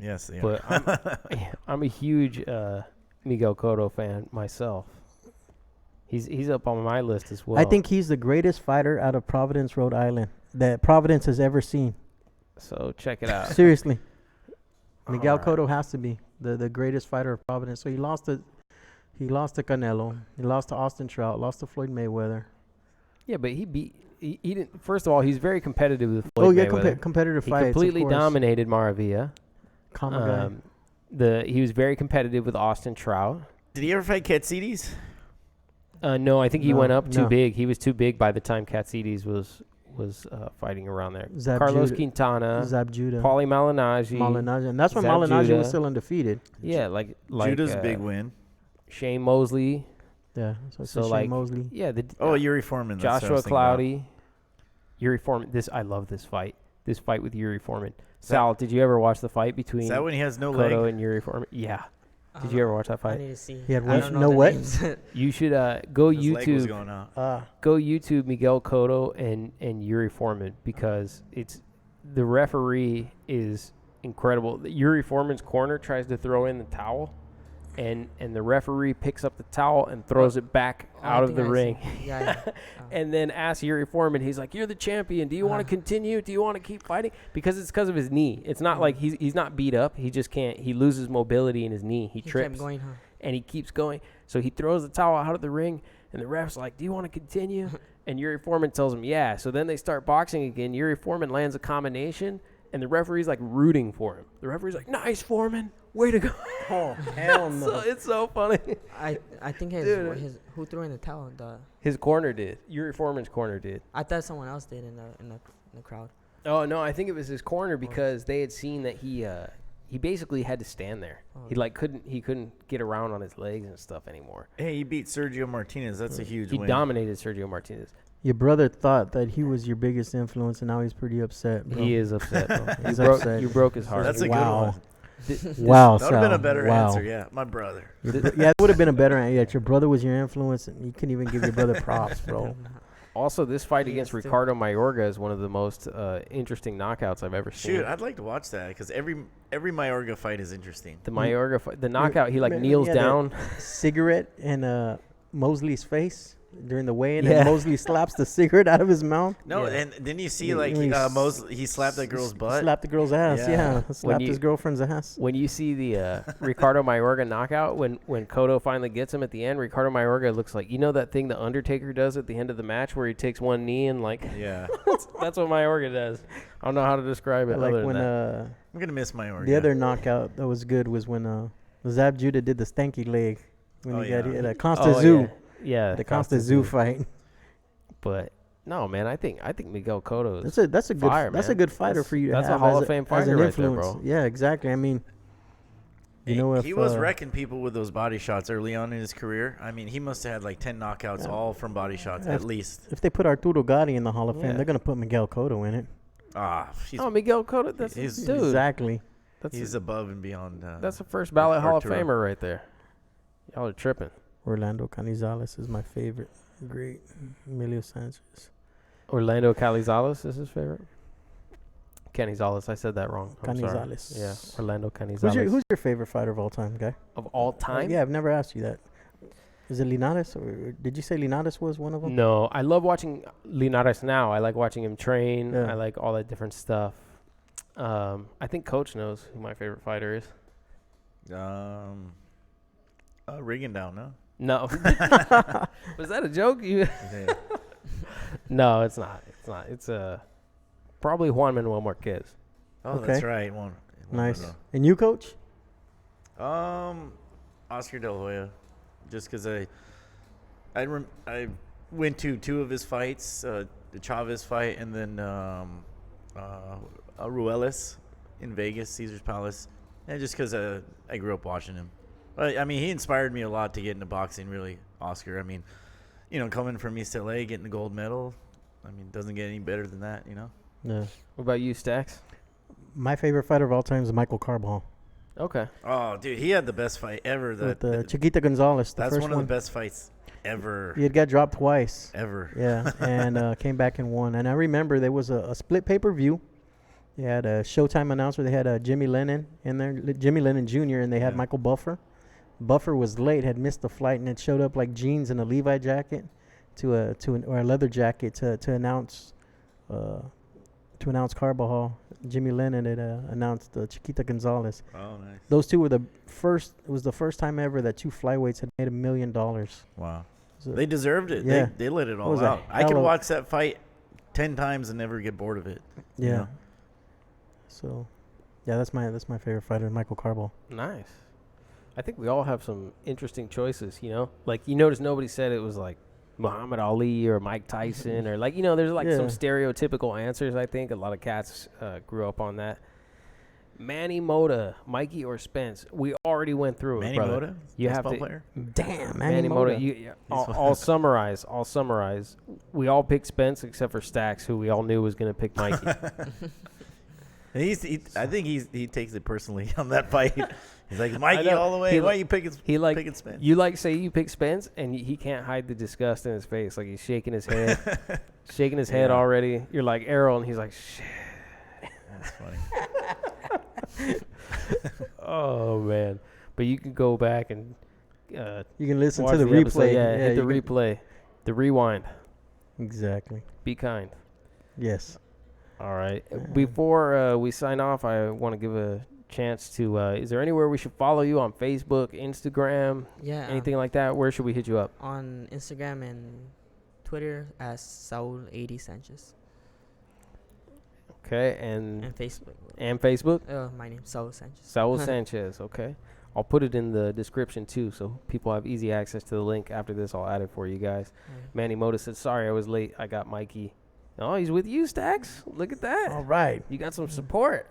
Yes, they But I'm a huge Miguel Cotto fan myself. He's up on my list as well. I think he's the greatest fighter out of Providence, Rhode Island that Providence has ever seen. So check it out. Seriously. Miguel Alright. Cotto has to be the greatest fighter of Providence. So he lost to Canelo. He lost to Austin Trout. Lost to Floyd Mayweather. Yeah, but he didn't. First of all, he's very competitive with Floyd Mayweather. Competitive He fights. completely dominated Maravilla. Common guy. He was very competitive with Austin Trout. Did he ever fight Katsides? No, I think he No, went up too no. big. He was too big by the time Katsides was fighting around there. Zab Carlos Judah- Quintana, Zab Judah. Paulie Malignaggi. Malignaggi. And that's when Zab Malignaggi Judah. was still undefeated. Yeah, like Judah's big win. Shane Mosley. Yeah. So Shane like Mosley. yeah, Oh, Yuri Foreman. that's what I Joshua was thinking about. Cloudy, Yuri Foreman. I love this fight. This fight with Yuri Foreman. Sal, did you ever watch the fight between Is that when he has no Cotto leg? and Yuri Foreman? Yeah. Did you ever watch that I fight? need to see. He had I what? don't know No the what? names. You should go His leg was YouTube. going out. Go YouTube Miguel Cotto and Yuri Foreman because the referee is incredible. Yuri Foreman's corner tries to throw in the towel, and the referee picks up the towel and throws it back Oh, I out of think the I see. ring. Yeah. And then asks Yuri Foreman, he's like, "You're the champion. Do you want to continue? Do you want to keep fighting?" Because it's because of his knee. It's not like he's not beat up. He just can't. He loses mobility in his knee. He He trips kept going, huh? and he keeps going. So he throws the towel out of the ring, and the ref's like, "Do you want to continue?" And Yuri Foreman tells him, "Yeah." So then they start boxing again. Yuri Foreman lands a combination, and the referee's like rooting for him. The referee's like, "Nice, Foreman. Way to go." Oh, hell no. So it's so funny. I think Dude. his who threw in the towel. His corner did. Yuri Foreman's corner did. I thought someone else did in the crowd. Oh no, I think it was his corner because they had seen that he basically had to stand there. He couldn't get around on his legs and stuff anymore. Hey, he beat Sergio Martinez. That's a huge He win. dominated Sergio Martinez. Your brother thought that he was your biggest influence, and now he's pretty upset, bro. He is upset. Bro. He's you, broke, upset. you broke his heart. That's a Wow. good one. Wow, That would have been a Sal. better Wow. answer. Yeah, my brother. Yeah, it would have been a better answer. Yeah, your brother was your influence, and you couldn't even give your brother props, bro. Also, this fight He against is too. Ricardo Mayorga is one of the most interesting knockouts I've ever seen. Shoot, I'd like to watch that because every Mayorga fight is interesting. The Mayorga fight, the knockout, he like Man, kneels yeah, that- down. Cigarette in Mosley's face during the weigh-in, Yeah. and Mosley slaps the cigarette out of his mouth. No, Yeah. and didn't you see Yeah, like when he he slapped that girl's butt? Slapped the girl's ass. Yeah. Yeah, slapped you- his girlfriend's ass. When you see the Ricardo Mayorga knockout, when Cotto finally gets him at the end, Ricardo Mayorga looks like, you know that thing the Undertaker does at the end of the match where he takes one knee and like Yeah, that's what Mayorga does. I don't know how to describe it. Like other when than that. I'm gonna miss Mayorga. the other knockout that was good was when Zab Judah did the stanky leg when Oh, he got yeah. hit at Oh, Consta Zoo, yeah, the Consta Zoo fight. But no, man, I think Miguel Cotto is That's a good fire, that's man. a good fighter That's- for you to that's a have Hall as of Fame as fighter an right there, influence. bro. Yeah, exactly. I mean, you know, if he was wrecking people with those body shots early on in his career. I mean, he must have had like 10 knockouts, Yeah. all from body shots Yeah. at least. if they put Arturo Gotti in the Hall of Fame, Yeah. they're gonna put Miguel Cotto in it. He's, oh, Miguel Cotto, that's he's- dude. Exactly. he's above and beyond. That's a first ballot Hall of Arturo. Famer right there. Y'all are tripping. Orlando Canizales is my favorite. Great. Emilio Sanchez. Orlando Canizales is his favorite. Canizales, I said that wrong. I'm sorry. Canizales. Yeah, Orlando Canizales. Who's your favorite fighter of all time, guy? Of all time? Yeah, I've never asked you that. Is it Linares, or did you say Linares was one of them? No, I love watching Linares now. I like watching him train. Yeah. I like all that different stuff. I think Coach knows who my favorite fighter is. Rigondeaux, no? No. Was that a joke? Yeah. No, it's not. It's probably Juan Manuel Marquez. Oh, Okay. that's right. Nice. And you, Coach? Oscar De La Hoya, just because I went to 2 of his fights, the Chavez fight, and then Ruelas in Vegas, Caesar's Palace, and just because I grew up watching him. But I mean, he inspired me a lot to get into boxing. Really, Oscar. I mean, coming from East LA, getting the gold medal. I mean, doesn't get any better than that, Yeah. What about you, Stax? My favorite fighter of all time is Michael Carball. Okay. Oh, dude, he had the best fight ever. With Chiquita Gonzalez, the That's first one of the best fights ever. He had got dropped twice. Ever. Yeah, and came back and won. And I remember there was a split pay-per-view. They had a Showtime announcer. They had Jimmy Lennon in there, Jimmy Lennon Jr., and they had Michael Buffer. Buffer was late, had missed the flight, and had showed up like jeans and a Levi jacket or a leather jacket to announce Carbajal. Jimmy Lennon had announced Chiquita Gonzalez. Oh, nice. Those two were the first. It was the first time ever that two flyweights had made $1 million. Wow. So They deserved it. Yeah. They let it all was a out. I could hell of- watch that fight 10 times and never get bored of it. yeah. You know? So, yeah, that's my favorite fighter, Michael Carbajal. Nice. I think we all have some interesting choices, you know? Like, you notice nobody said it was like Muhammad Ali or Mike Tyson or like, you know, there's like some stereotypical answers, I think. A lot of cats grew up on that. Manny Mota, Mikey or Spence? We already went through it, Manny brother. Mota? You have baseball to. player? Damn, Manny Mota. I'll summarize. We all picked Spence except for Stax, who we all knew was going to pick Mikey. I think he takes it personally on that fight. He's like, Mikey all the way. Why are you picking Spence? You say you pick Spence, and he can't hide the disgust in his face. Like, he's shaking his head. Head already. You're like, Errol, and he's like, shit. That's funny. Oh, man. But you can go back and you can listen to the watch episode. replay. Yeah, hit the replay. The rewind. Exactly. Be kind. Yes. All right. Before we sign off, I want to give a chance to, is there anywhere we should follow you on Facebook, Instagram, anything like that? Where should we hit you up? On Instagram and Twitter as Saul 80 Sanchez. Okay. And Facebook. Facebook? My name is Saul Sanchez. Saul Sanchez. Okay. I'll put it in the description too, so people have easy access to the link. After this, I'll add it for you guys. Manny Mota said, sorry, I was late. I got Mikey. Oh, he's with you, Stax. Look at that. All right. You got some support.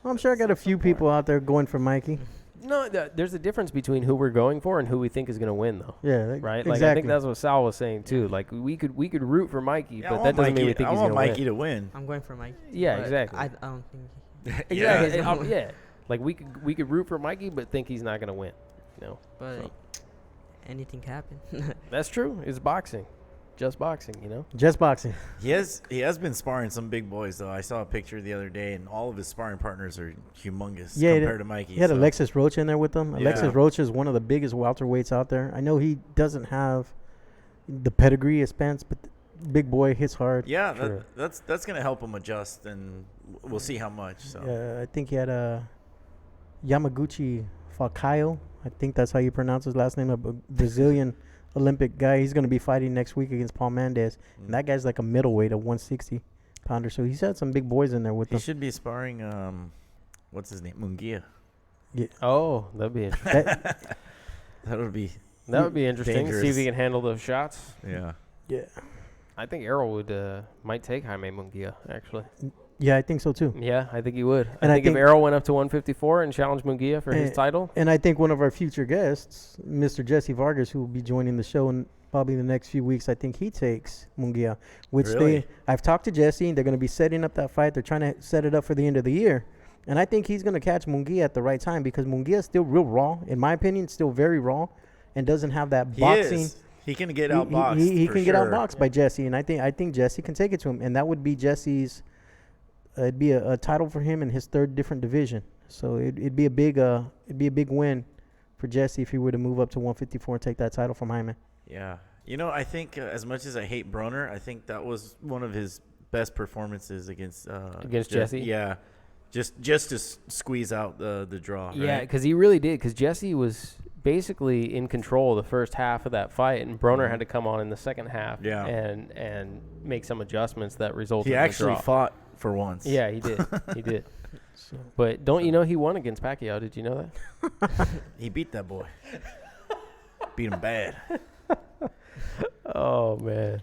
Well, I'm sure I got a few people out there going for Mikey. No, there's a difference between who we're going for and who we think is going to win, though. Yeah, right. Exactly. Like, I think that's what Sal was saying too. Like, we could root for Mikey, but that doesn't mean we think he's going to win. I want Mikey to win. I'm going for Mikey. Yeah, exactly. I don't think. Exactly. Yeah. Like, we could root for Mikey, but think he's not going to win. You know. But anything can happen. That's true. It's boxing. Just boxing, you know? Just boxing. He has been sparring some big boys, though. I saw a picture the other day, and all of his sparring partners are humongous compared to Mikey. He had Alexis Roach in there with him. Yeah. Alexis Roach is one of the biggest welterweights out there. I know he doesn't have the pedigree as Spence, but big boy hits hard. Yeah, that's going to help him adjust, and we'll see how much. So. I think he had Yamaguchi Falcaio. I think that's how you pronounce his last name, a Brazilian Olympic guy. He's going to be fighting next week against Paul Mendez. And that guy's like a middleweight, a 160-pounder. So he's had some big boys in there with him. He should be sparring, what's his name? Munguia. Yeah. Oh, that'd be interesting. That would be interesting. dangerous. See if he can handle those shots. Yeah. Yeah. I think Errol might take Jaime Munguia, actually. Yeah, I think so too. Yeah, I think he would. And I think if Errol went up to 154 and challenged Munguia for his title. And I think one of our future guests, Mr. Jesse Vargas, who will be joining the show in probably the next few weeks, I think he takes Munguia. I've talked to Jesse, and they're going to be setting up that fight. They're trying to set it up for the end of the year. And I think he's going to catch Munguia at the right time because Munguia is still real raw. In my opinion, still very raw and doesn't have that boxing. He can get outboxed. He can get outboxed by Jesse, and I think Jesse can take it to him. And that would be Jesse's it'd be a title for him in his third different division. So it'd be a big win for Jesse if he were to move up to 154 and take that title from Jaime. Yeah. I think as much as I hate Broner, I think that was one of his best performances against Jesse. Yeah. Just to squeeze out the draw. Yeah, right? because he really did. Because Jesse was basically in control of the first half of that fight, and Broner had to come on in the second half. Yeah. And make some adjustments that resulted. He in actually the draw. fought for once. Yeah, he did. He did. But don't you know he won against Pacquiao? Did you know that? He beat that boy. Beat him bad. Oh man.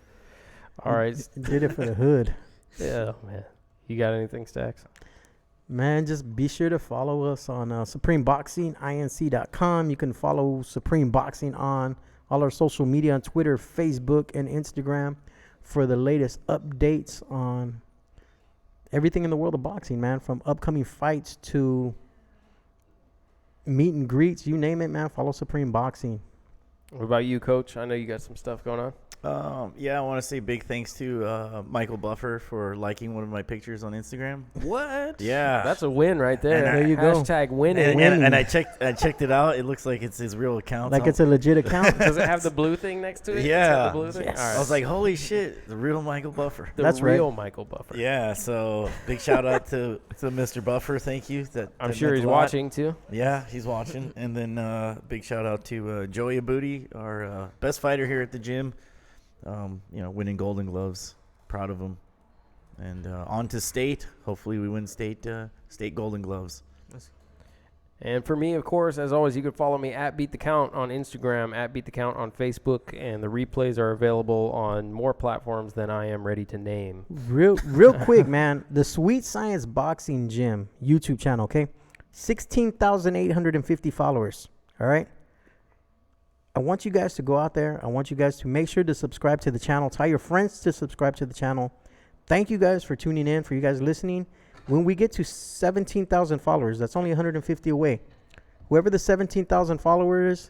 All right. Did it for the hood. Yeah, man. You got anything, Stacks? Man, just be sure to follow us on SupremeBoxingInc.com. You can follow Supreme Boxing on all our social media on Twitter, Facebook, and Instagram for the latest updates on everything in the world of boxing, man, from upcoming fights to meet and greets, you name it, man. Follow Supreme Boxing. What about you, Coach? I know you got some stuff going on. Yeah, I want to say big thanks to Michael Buffer for liking one of my pictures on Instagram. What? Yeah, That's a win right there. And there you go. Hashtag winning. and I checked it out. It looks like it's his real account. Like it's a legit account. Does it have the blue thing next to it? Does it have Yeah. the blue thing? Yes. All right. I was like, holy shit, the real Michael Buffer. the That's right. real Michael Buffer. Yeah, so big shout out to Mr. Buffer. Thank you. I'm that sure meant he's a lot. watching too. Yeah, he's watching. And then big shout out to Joey Abudi, our best fighter here at the gym. Winning Golden Gloves. Proud of him. And on to state. Hopefully we win state Golden Gloves. And for me, of course, as always, you can follow me at Beat the Count on Instagram, at Beat the Count on Facebook, and the replays are available on more platforms than I am ready to name. Real quick, man. The Sweet Science Boxing Gym YouTube channel, okay? 16,850 followers, all right? I want you guys to go out there. I want you guys to make sure to subscribe to the channel. Tell your friends to subscribe to the channel. Thank you guys for tuning in, for you guys listening. When we get to 17,000 followers, that's only 150 away. Whoever the 17,000 followers,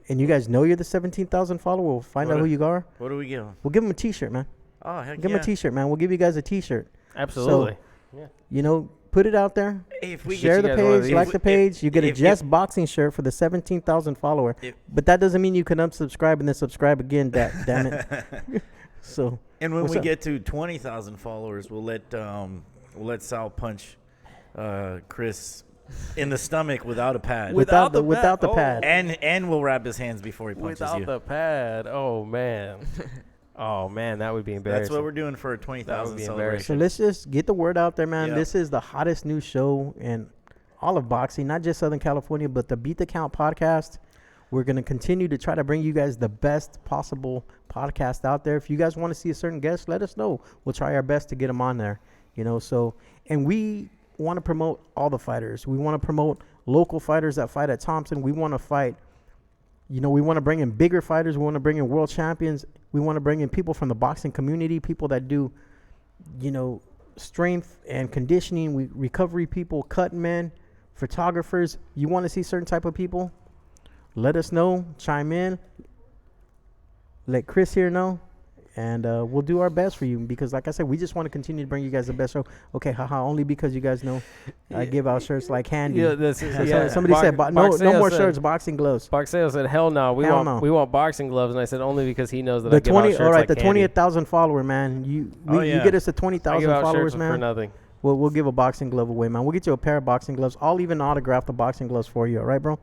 and you guys know you're the 17,000 follower, we'll find out who you are. What do we give him? We'll give them a T-shirt, man. Oh, heck Give them a T-shirt, man. We'll give you guys a T-shirt. Absolutely. Put it out there. Hey, if we Share you the guys one of page, these. like the page. You get a if- Just Boxing shirt for the 17,000 follower. But that doesn't mean you can unsubscribe and then subscribe again. Damn it. So. And when What's we up? get to 20,000 followers, we'll let Sal punch Chris in the stomach without a pad. Without the Oh. pad. And we'll wrap his hands before he punches Without you. the pad. Oh, man. Oh, man, that would be embarrassing. That's what we're doing for a That 20,000 would be So celebration. let's just get the word out there, man. Yeah. This is the hottest new show in all of boxing, not just Southern California, but the Beat the Count podcast. We're going to continue to try to bring you guys the best possible podcast out there. If you guys want to see a certain guest, let us know. We'll try our best to get them on there, and we want to promote all the fighters. We want to promote local fighters that fight at Thompson. We want to fight, we want to bring in bigger fighters. We want to bring in world champions. We want to bring in people from the boxing community, people that do, strength and conditioning, recovery people, cut men, photographers. You want to see certain type of people? Let us know. Chime in. Let Chris here know. And we'll do our best for you because, like I said, we just want to continue to bring you guys the best show. Okay, haha, only because you guys know I give out shirts like candy. Somebody said, no more shirts, boxing gloves. Boxeo said, hell no. We want boxing gloves. And I said, only because he knows that I give out shirts like the candy. 20,000 follower, man. You get us to 20,000 followers, for man. nothing. We'll give a boxing glove away, man. We'll get you a pair of boxing gloves. I'll even autograph the boxing gloves for you. All right, bro?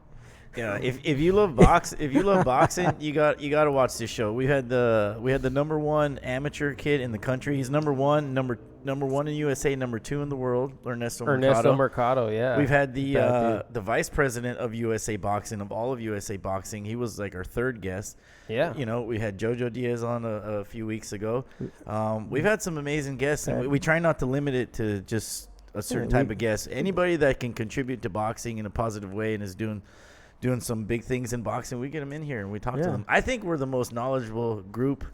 Yeah, if you love boxing, you got to watch this show. We had the number one amateur kid in the country. He's number one in USA, number 2 in the world. Ernesto Mercado, yeah. We've had the vice president of USA Boxing, of all of USA Boxing. He was like our third guest. Yeah. We had Jojo Diaz on a few weeks ago. We've had some amazing guests, and we try not to limit it to just a certain type of guest. Anybody that can contribute to boxing in a positive way and is doing some big things in boxing, we get them in here and we talk to them. I think we're the most knowledgeable group,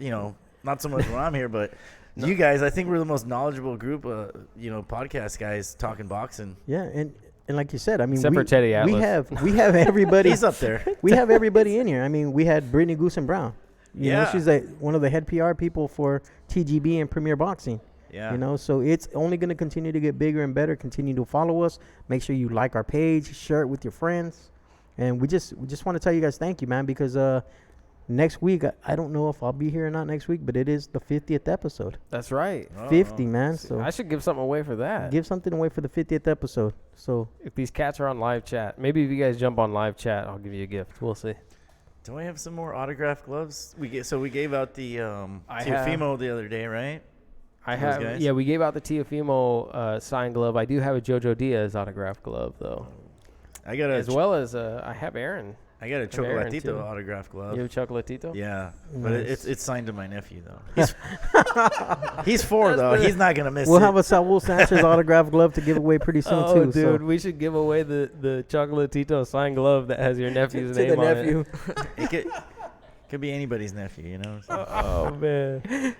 not so much when I'm here, but you guys, I think we're the most knowledgeable group, podcast guys talking boxing. Yeah, and like you said, I mean, Except for Teddy Atlas. we have everybody. He's up there. We have everybody in here. I mean, we had Brittany Goosen Brown. She's one of the head PR people for TGB and Premier Boxing. Yeah. So it's only going to continue to get bigger and better. Continue to follow us. Make sure you like our page, share it with your friends. And we just want to tell you guys thank you, man, because next week, I don't know if I'll be here or not next week, but it is the 50th episode. That's right. 50, man. So I should give something away for that. give something away for the 50th episode. So If these cats are on live chat, maybe if you guys jump on live chat, I'll give you a gift. We'll see. Do I have some more autographed gloves? We gave out the Teofimo the other day, right? We gave out the Teofimo signed glove. I do have a Jojo Diaz autograph glove, though. I got As well as I have Aaron. I got a Aaron, Chocolatito too. autograph glove. You have Chocolatito? Yeah, but Nice. it's signed to my nephew though. He's 4 though. He's not gonna miss we'll it. have a Saul Sanchez autograph glove to give away pretty soon, too. Dude, we should give away the Chocolatito signed glove that has your nephew's to name the on nephew. It could be anybody's nephew, So. Oh, man.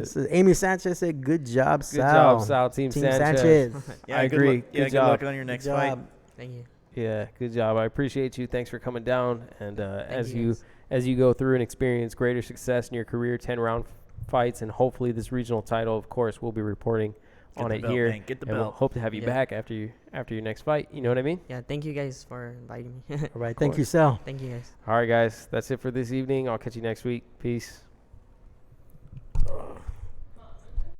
So Amy Sanchez said, "Good job, Sal." Good job, Sal. Team Sanchez. Sanchez. Yeah, I agree. Good Good job. luck on your next fight. Thank you. Yeah, good job. I appreciate you. Thanks for coming down. And as you guys. go through and experience greater success in your career, 10-round fights, and hopefully this regional title, of course, we'll be reporting on it belt, here. man. Get the and we'll belt. hope to have you Yeah. back after your next fight. You know what I mean? Yeah, thank you guys for inviting me. All right. Thank you, Sal. Thank you guys. All right, guys. That's it for this evening. I'll catch you next week. Peace.